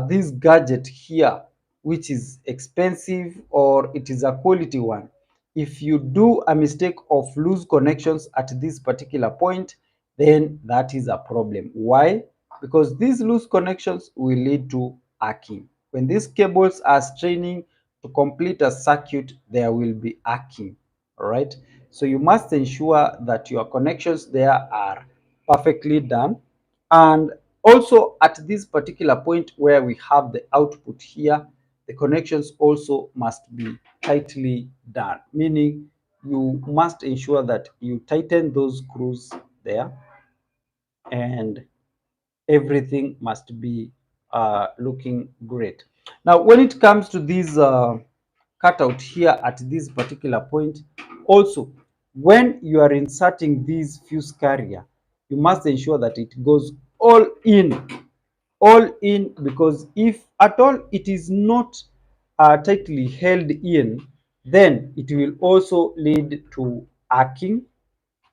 this gadget here, which is expensive or it is a quality one, if you do a mistake of loose connections at this particular point, then that is a problem. Why? Because these loose connections will lead to arcing. When these cables are straining to complete a circuit, there will be arcing. All right. So you must ensure that your connections there are perfectly done. And also at this particular point where we have the output here, the connections also must be tightly done, meaning you must ensure that you tighten those screws there, and everything must be looking great. Now, when it comes to these cutout here at this particular point, also when you are inserting this fuse carrier, you must ensure that it goes all in, because if at all it is not tightly held in, then it will also lead to arcing.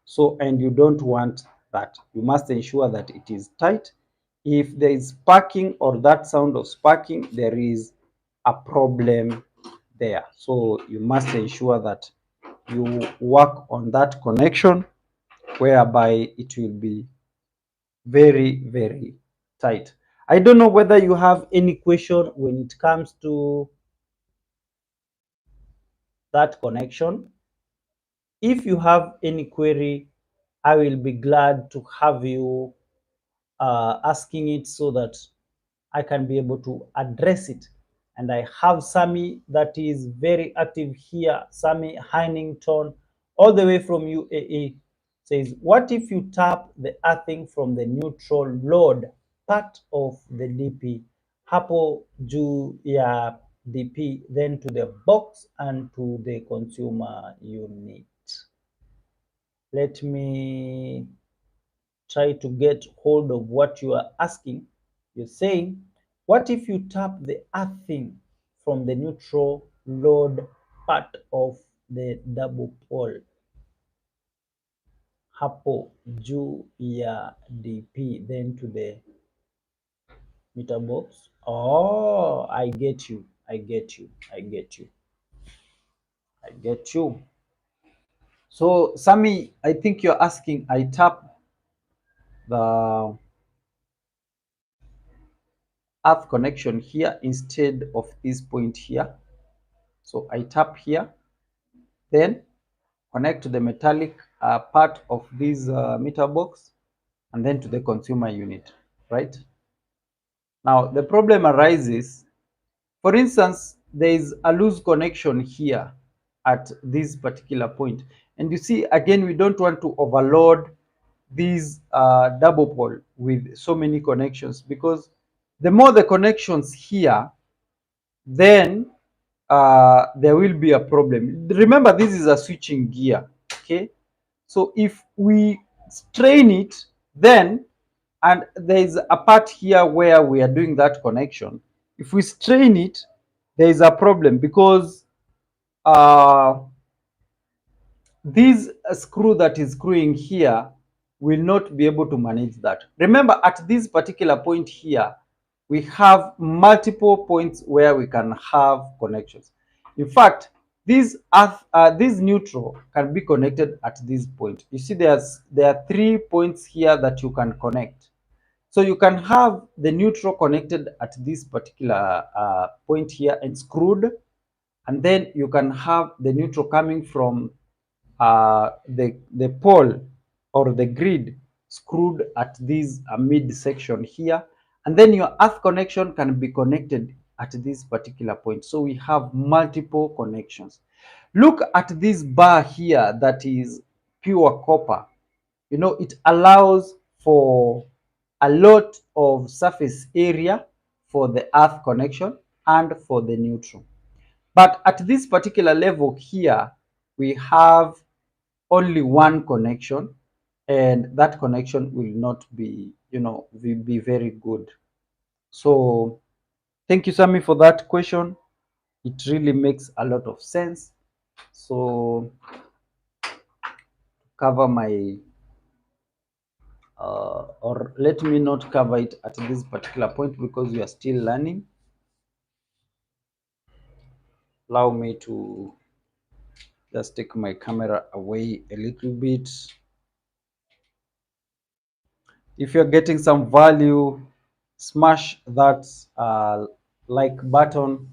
So, and you don't want that. You must ensure that it is tight. If there is sparking or that sound of sparking, there is a problem there. So you must ensure that you work on that connection, whereby it will be very, very tight. I don't know whether you have any question when it comes to that connection. If you have any query, I will be glad to have you asking it so that I can be able to address it. And I have Sammy that is very active here. Sammy Heinington, all the way from UAE, says, what if you tap the earthing from the neutral load part of the DP, hapo juu ya DP, then to the box and to the consumer unit? Let me try to get hold of what you are asking. You're saying, what if you tap the earthing from the neutral load part of the double pole hapo juu ya DP, then to the meter box? Oh, I get you. I get you. I get you. I get you. So, Sami, I think you're asking, I tap the earth connection here instead of this point here. So I tap here, then connect to the metallic part of this meter box, and then to the consumer unit, right? Now the problem arises, for instance, there is a loose connection here at this particular point. And you see, again, we don't want to overload this double pole with so many connections, because the more the connections here, then there will be a problem. Remember, this is a switching gear, okay? So if we strain it, then, and there is a part here where we are doing that connection. If we strain it, there is a problem, because this screw that is screwing here will not be able to manage that. Remember, at this particular point here, we have multiple points where we can have connections. In fact, this neutral can be connected at this point. You see, there are 3 points here that you can connect. So you can have the neutral connected at this particular point here and screwed, and then you can have the neutral coming from the pole or the grid screwed at this mid section here, and then your earth connection can be connected at this particular point. So we have multiple connections. Look at this bar here that is pure copper. You know, it allows for a lot of surface area for the earth connection and for the neutral. But at this particular level here, we have only one connection, and that connection will not be, will be very good. So thank you, Sammy, for that question. It really makes a lot of sense. So cover my or let me not cover it at this particular point because we are still learning. Allow me to just take my camera away a little bit. If you're getting some value, smash that like button.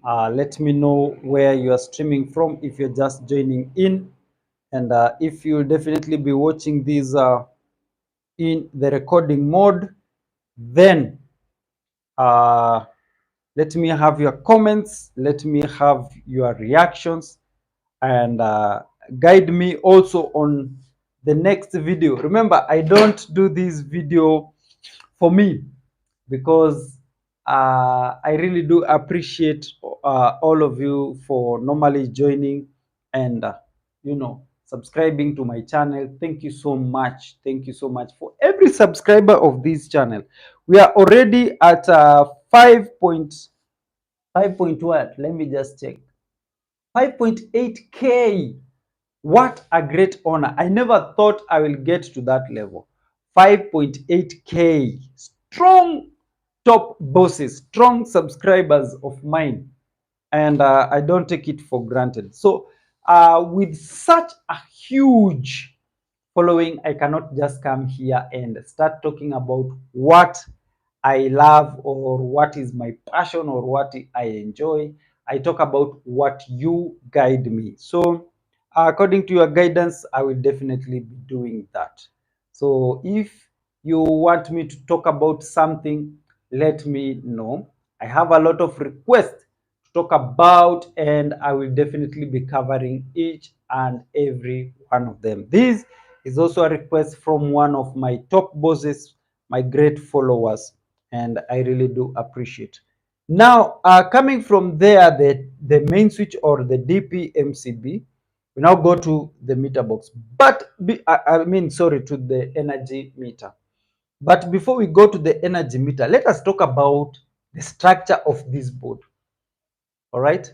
Let me know where you are streaming from if you're just joining in, and if you'll definitely be watching these in the recording mode, then let me have your comments, let me have your reactions, and guide me also on the next video. Remember, I don't do this video for me, because I really do appreciate all of you for normally joining and subscribing to my channel. Thank you so much. Thank you so much for every subscriber of this channel. We are already at 5 point what? Let me just check. 5.8K. What a great honor. I never thought I will get to that level. 5.8K. Strong top bosses, strong subscribers of mine. And I don't take it for granted. So with such a huge following, I cannot just come here and start talking about what I love or what is my passion or what I enjoy. I talk about what you guide me. So according to your guidance, I will definitely be doing that. So if you want me to talk about something, let me know. I have a lot of requests to talk about, and I will definitely be covering each and every one of them. This is also a request from one of my top bosses, my great followers, and I really do appreciate. Now, coming from there, the main switch or the DPMCB, we now go to the meter box, but sorry, to the energy meter. But before we go to the energy meter, let us talk about the structure of this board. All right.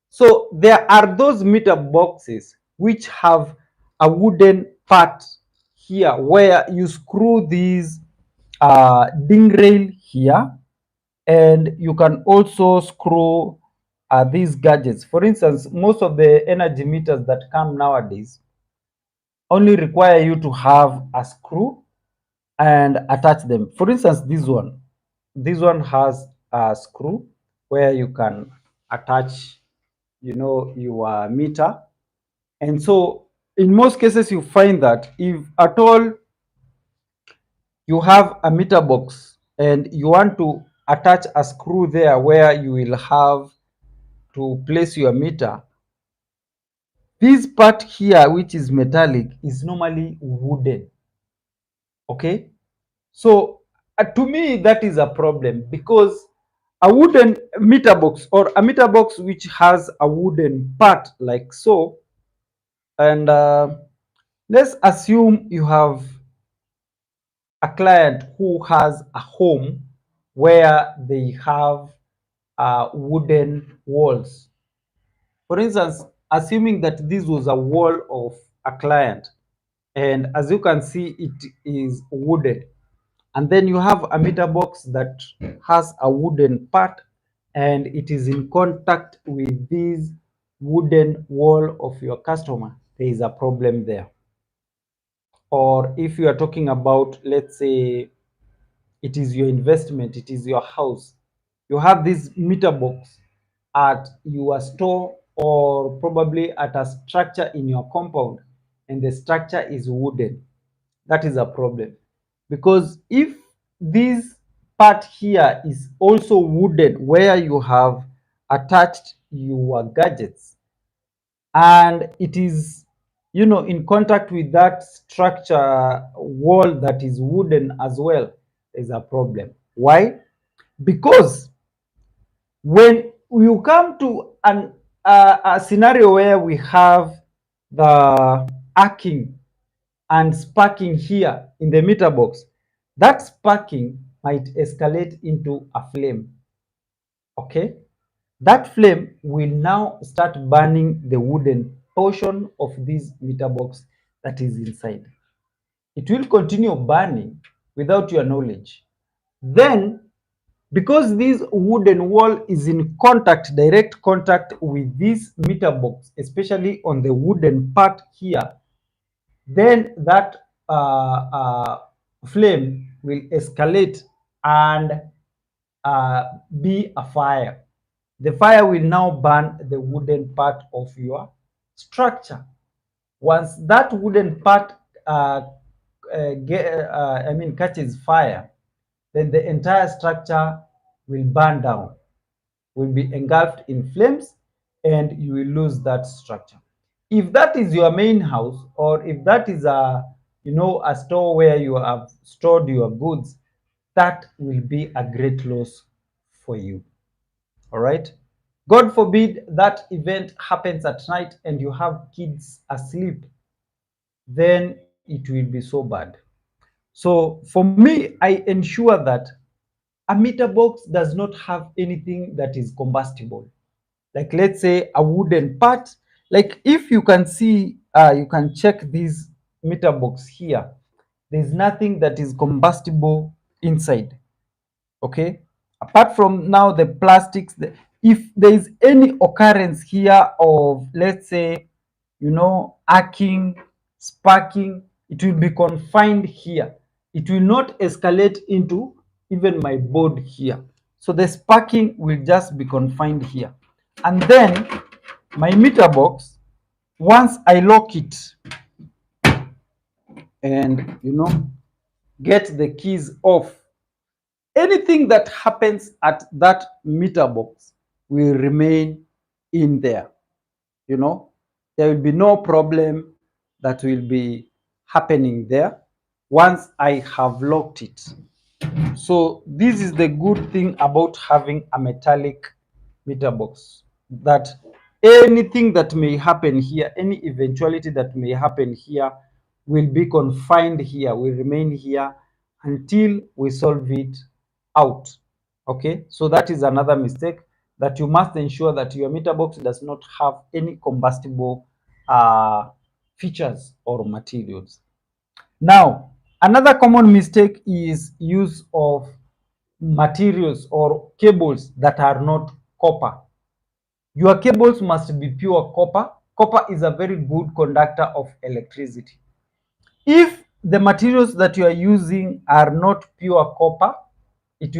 So there are those meter boxes which have a wooden part here where you screw these ding rail here, and you can also screw these gadgets. For instance, most of the energy meters that come nowadays only require you to have a screw and attach them. For instance, this one has a screw where you can attach, your meter. And so in most cases, you find that if at all you have a meter box and you want to attach a screw there where you will have to place your meter, this part here, which is metallic, is normally wooden. Okay. So to me, that is a problem, because a wooden meter box or a meter box which has a wooden part like so, and let's assume you have a client who has a home where they have wooden walls. For instance, assuming that this was a wall of a client, and as you can see, it is wooden. And then you have a meter box that has a wooden part and it is in contact with this wooden wall of your customer. There is a problem there. Or if you are talking about, let's say, it is your investment, it is your house, you have this meter box at your store or probably at a structure in your compound, and the structure is wooden. That is a problem, because if this part here is also wooden, where you have attached your gadgets, and it is, you know, in contact with that structure wall that is wooden as well, is a problem. Why? Because when you come to a scenario where we have the arcing and sparking here in the meter box, that sparking might escalate into a flame. Okay, that flame will now start burning the wooden portion of this meter box that is inside. It will continue burning without your knowledge. Then, because this wooden wall is in contact, direct contact with this meter box, especially on the wooden part here, then that flame will escalate and be a fire. The fire will now burn the wooden part of your structure. Once that wooden part catches fire, then the entire structure will burn down, will be engulfed in flames, and you will lose that structure. If that is your main house, or if that is a store where you have stored your goods, that will be a great loss for you. All right. God forbid that event happens at night and you have kids asleep, then it will be so bad. So for me, I ensure that a meter box does not have anything that is combustible. Like, let's say, a wooden part. Like, if you can see, you can check this meter box here. There's nothing that is combustible inside. Okay, apart from now the plastics, if there is any occurrence here of, let's say, arcing, sparking, it will be confined here. It will not escalate into even my board here. So the sparking will just be confined here. And then my meter box, once I lock it and get the keys off, anything that happens at that meter box will remain in there. There will be no problem that will be happening there once I have locked it. So this is the good thing about having a metallic meter box, that anything that may happen here, any eventuality that may happen here, will be confined here, will remain here until we solve it out. Okay, so that is another mistake, that you must ensure that your meter box does not have any combustible features or materials. Now, another common mistake is use of materials or cables that are not copper. Your cables must be pure copper. Copper is a very good conductor of electricity. If the materials that you are using are not pure copper, it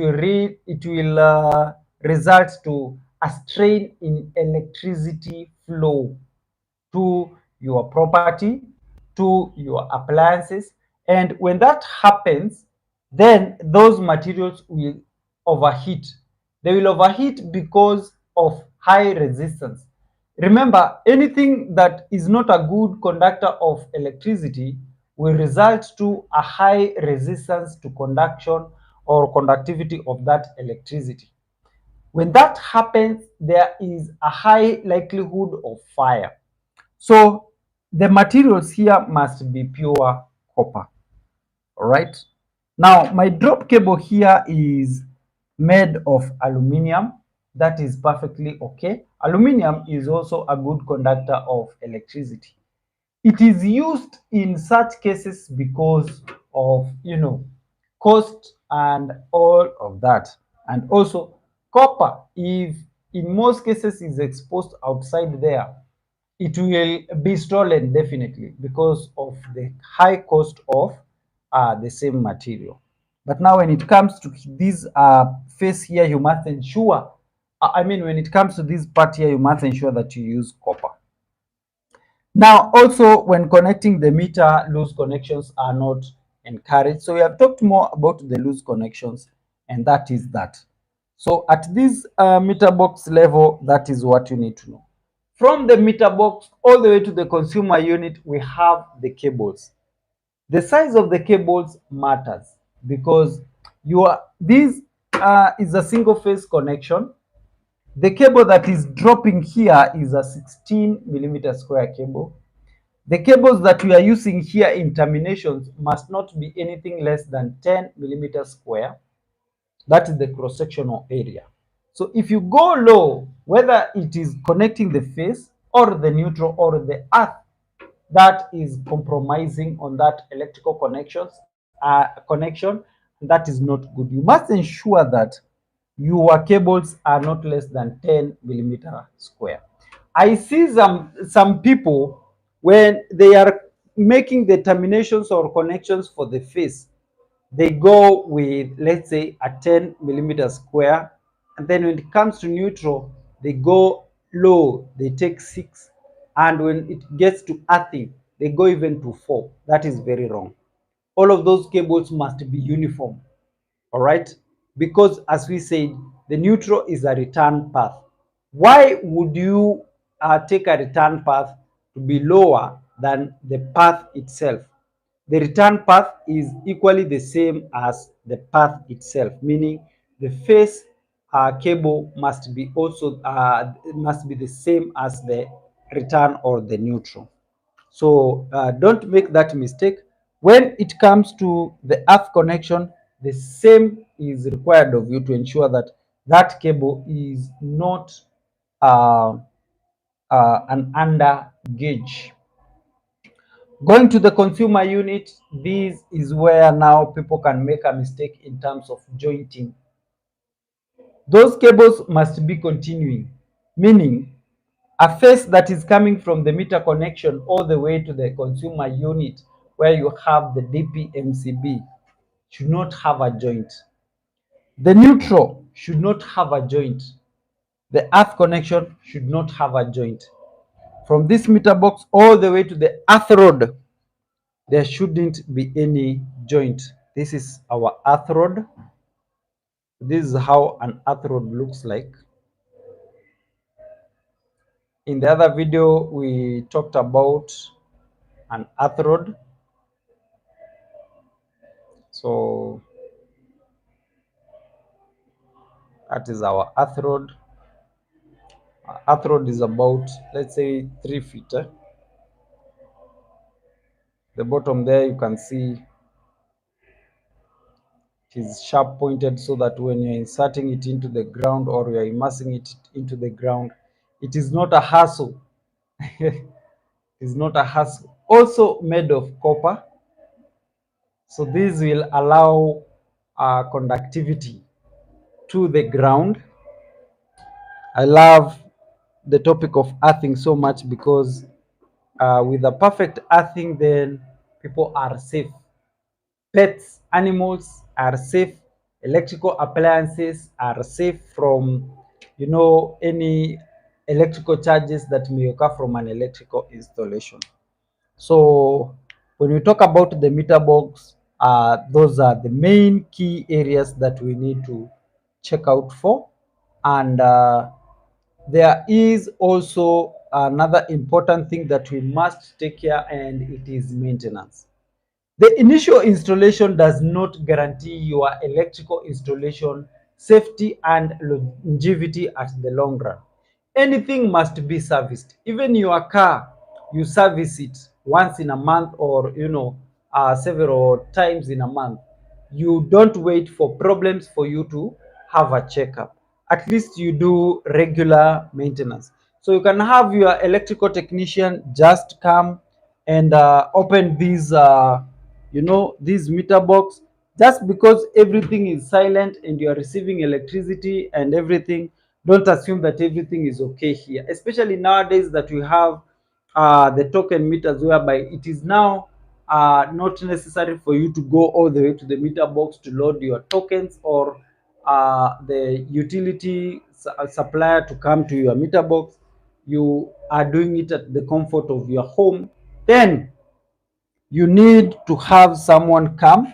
will result to a strain in electricity flow to your property, to your appliances. And when that happens, then those materials will overheat. They will overheat because of high resistance. Remember, anything that is not a good conductor of electricity will result to a high resistance to conduction or conductivity of that electricity. When that happens, there is a high likelihood of fire. So the materials here must be pure copper. All right. Now my drop cable here is made of aluminum. That is perfectly okay. Aluminum is also a good conductor of electricity. It is used in such cases because of, cost and all of that. And also copper, if in most cases is exposed outside there, it will be stolen definitely because of the high cost of the same material. But now when it comes to this face here, you must ensure, when it comes to this part here, you must ensure that you use copper. Now, also when connecting the meter, loose connections are not encouraged. So we have talked more about the loose connections. and that is that. So at this meter box level, that is what you need to know. From the meter box all the way to the consumer unit, we have the cables. The size of the cables matters because this is a single phase connection. The cable that is dropping here is a 16 millimeter square cable. The cables that we are using here in terminations must not be anything less than 10 millimeters square. That is the cross-sectional area. So if you go low, whether it is connecting the face or the neutral or the earth, that is compromising on that electrical connection. That is not good. You must ensure that your cables are not less than 10 millimeter square. I see some people when they are making the terminations or connections for the face, they go with, let's say, a 10 millimeter square, and then when it comes to neutral, they go low, they take 6, and when it gets to earthing, they go even to 4. That is very wrong. All of those cables must be uniform. All right, because as we said, the neutral is a return path. Why would you take a return path to be lower than the path itself? The return path is equally the same as the path itself, meaning the face cable must be also must be the same as the return or the neutral. So don't make that mistake. When it comes to the earth connection, the same is required of you to ensure that that cable is not uh, an under gauge. Going to the consumer unit, this is where now people can make a mistake in terms of jointing. Those cables must be continuing, meaning a face that is coming from the meter connection all the way to the consumer unit where you have the DPMCB should not have a joint. The neutral should not have a joint. The earth connection should not have a joint. From this meter box all the way to the earth rod, there shouldn't be any joint. This is our earth rod. This is how an earth rod looks like. In the other video, we talked about an earth rod. So that is our earth rod. Earth rod is about, let's say, 3 feet. The bottom there, you can see it is sharp pointed so that when you're inserting it into the ground or you're immersing it into the ground, it is not a hassle. It is not a hassle. Also made of copper. So this will allow conductivity to the ground. I love the topic of earthing so much because with a perfect earthing, then people are safe. Pets, animals are safe. Electrical appliances are safe from, any electrical charges that may occur from an electrical installation. So when we talk about the meter box, those are the main key areas that we need to check out for. And there is also another important thing that we must take care, and it is maintenance. The initial installation does not guarantee your electrical installation safety and longevity at the long run. Anything must be serviced. Even your car, you service it once in a month or several times in a month. You don't wait for problems for you to have a checkup. At least you do regular maintenance. So you can have your electrical technician just come and open these this meter box. Just because everything is silent and you are receiving electricity and everything, don't assume that everything is okay here, especially nowadays that we have the token meters, whereby it is now not necessary for you to go all the way to the meter box to load your tokens, or the utility supplier to come to your meter box. You are doing it at the comfort of your home. Then you need to have someone come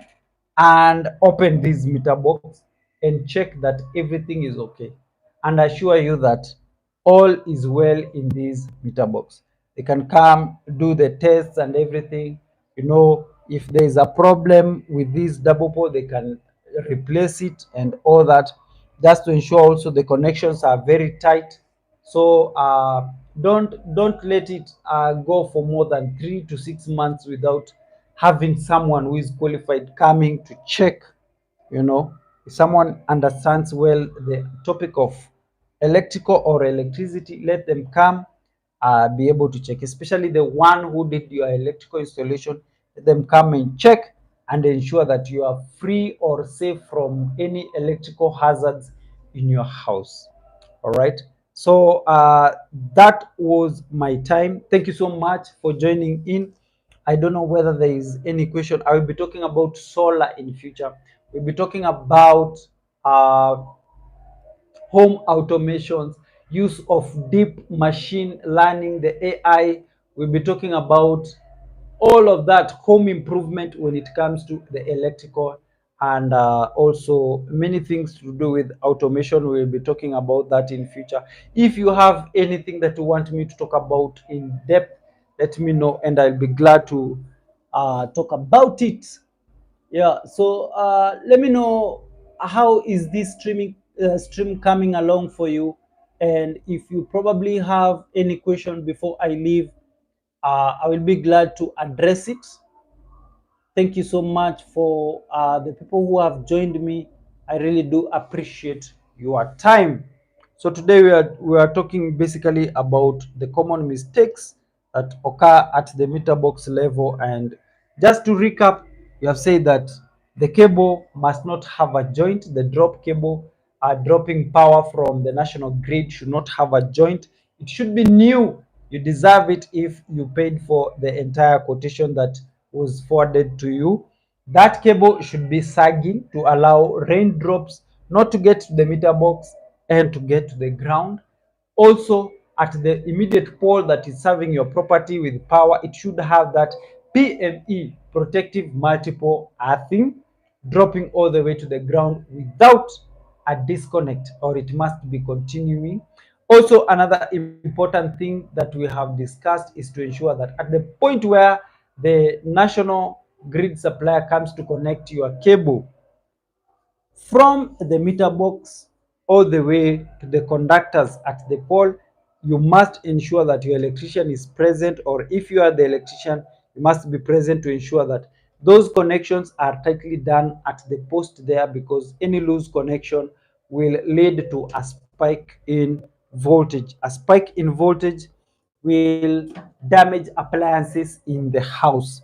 and open this meter box. and check that everything is okay, and assure you that all is well in this meter box. They can come do the tests and everything. You know, if there is a problem with this double pole, they can replace it and all that, just to ensure also the connections are very tight. So don't let it go for more than 3 to 6 months without having someone who is qualified coming to check. You know, if someone understands well the topic of electrical or electricity, let them come, be able to check, especially the one who did your electrical installation. Let them come and check and ensure that you are free or safe from any electrical hazards in your house. All right. So that was my time. Thank you so much for joining in. I don't know whether there is any question. I will be talking about solar in future. We'll be talking about uh, home automations, use of deep machine learning, the AI. We'll be talking about all of that home improvement when it comes to the electrical, and also many things to do with automation. We'll be talking about that in future. If you have anything that you want me to talk about in depth, let me know and I'll be glad to talk about it. Yeah, so let me know how is this stream coming along for you, and if you probably have any question before I leave, I will be glad to address it. Thank you so much for the people who have joined me. I really do appreciate your time. So today we are talking basically about the common mistakes that occur at the meter box level. And just to recap, you have said that the cable must not have a joint. The drop cable dropping power from the national grid should not have a joint. It should be new. You deserve it if you paid for the entire quotation that was forwarded to you. That cable should be sagging to allow raindrops not to get to the meter box and to get to the ground. Also, at the immediate pole that is serving your property with power, it should have that PME, protective multiple earthing, dropping all the way to the ground without a disconnect, or it must be continuing. Also, another important thing that we have discussed is to ensure that at the point where the national grid supplier comes to connect your cable from the meter box all the way to the conductors at the pole, you must ensure that your electrician is present, or if you are the electrician, you must be present to ensure that those connections are tightly done at the post there, because any loose connection will lead to a spike in voltage. A spike in voltage will damage appliances in the house.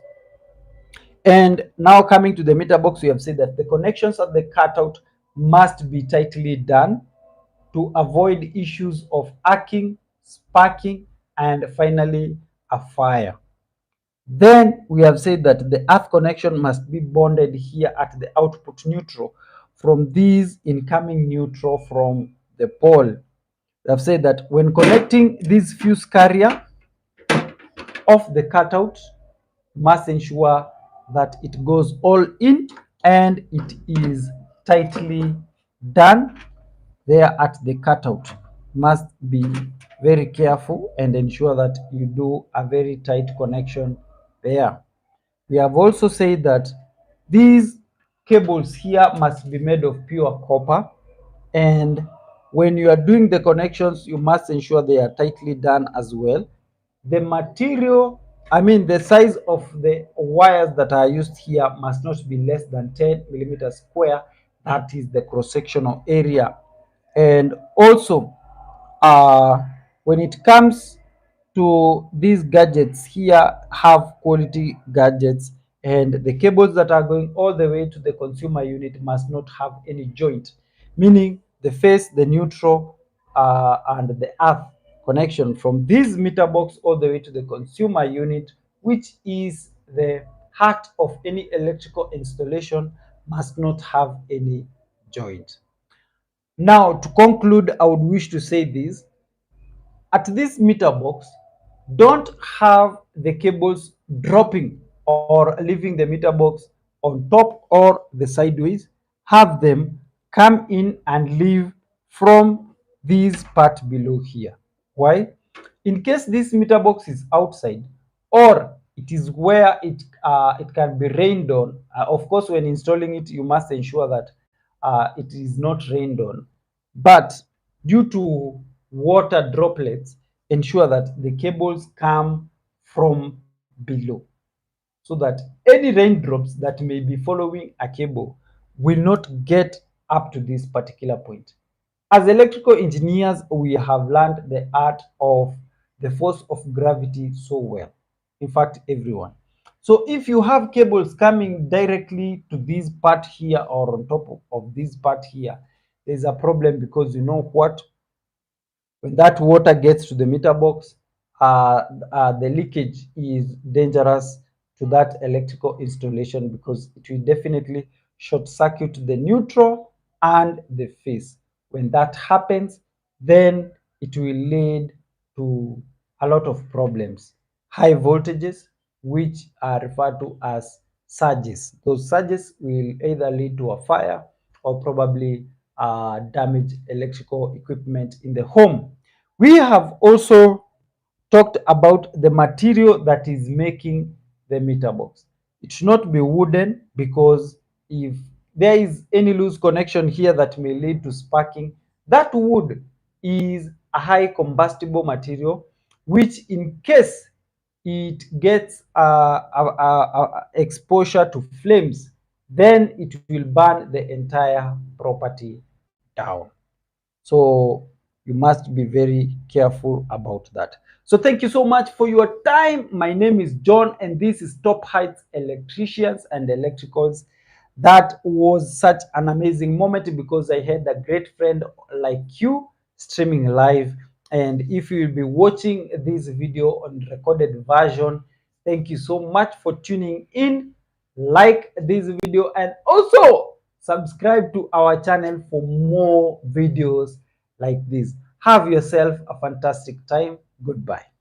And now coming to the meter box, we have said that the connections at the cutout must be tightly done to avoid issues of arcing, sparking, and finally a fire. Then we have said that the earth connection must be bonded here at the output neutral from these incoming neutral from the pole. We have said that when connecting this fuse carrier of the cutout, must ensure that it goes all in and it is tightly done there at the cutout. Must be very careful and ensure that you do a very tight connection there. We have also said that these cables here must be made of pure copper, and when you are doing the connections, you must ensure they are tightly done as well. The material, I mean the size of the wires that are used here must not be less than 10 millimeters square. That is the cross-sectional area. And also, uh, when it comes to these gadgets here, have quality gadgets, and the cables that are going all the way to the consumer unit must not have any joint, meaning the face, the neutral, and the earth connection from this meter box all the way to the consumer unit, which is the heart of any electrical installation, must not have any joint. Now, to conclude, I would wish to say this: at this meter box, don't have the cables dropping or leaving the meter box on top or the sideways. Have them come in and leave from this part below here. Why? In case this meter box is outside, or it is where it can be rained on. Of course, when installing it, you must ensure that it is not rained on. But due to water droplets, ensure that the cables come from below, so that any raindrops that may be following a cable will not get up to this particular point. As electrical engineers, we have learned the art of the force of gravity so well. In fact, everyone. So if you have cables coming directly to this part here or on top of this part here, there's a problem, because you know what? When that water gets to the meter box, the leakage is dangerous to that electrical installation, because it will definitely short circuit the neutral and the phase. When that happens, then it will lead to a lot of problems. High voltages, which are referred to as surges. Those surges will either lead to a fire or probably damage electrical equipment in the home. We have also talked about the material that is making the meter box. It should not be wooden, because if there is any loose connection here that may lead to sparking, that wood is a high combustible material, which in case it gets exposure to flames, then it will burn the entire property down. So you must be very careful about that. So thank you so much for your time. My name is John, and this is Top Heights Electricians and Electricals. That was such an amazing moment, because I had a great friend like you streaming live. And if you will be watching this video on recorded version, thank you so much for tuning in. Like this video and also subscribe to our channel for more videos like this. Have yourself a fantastic time. Goodbye.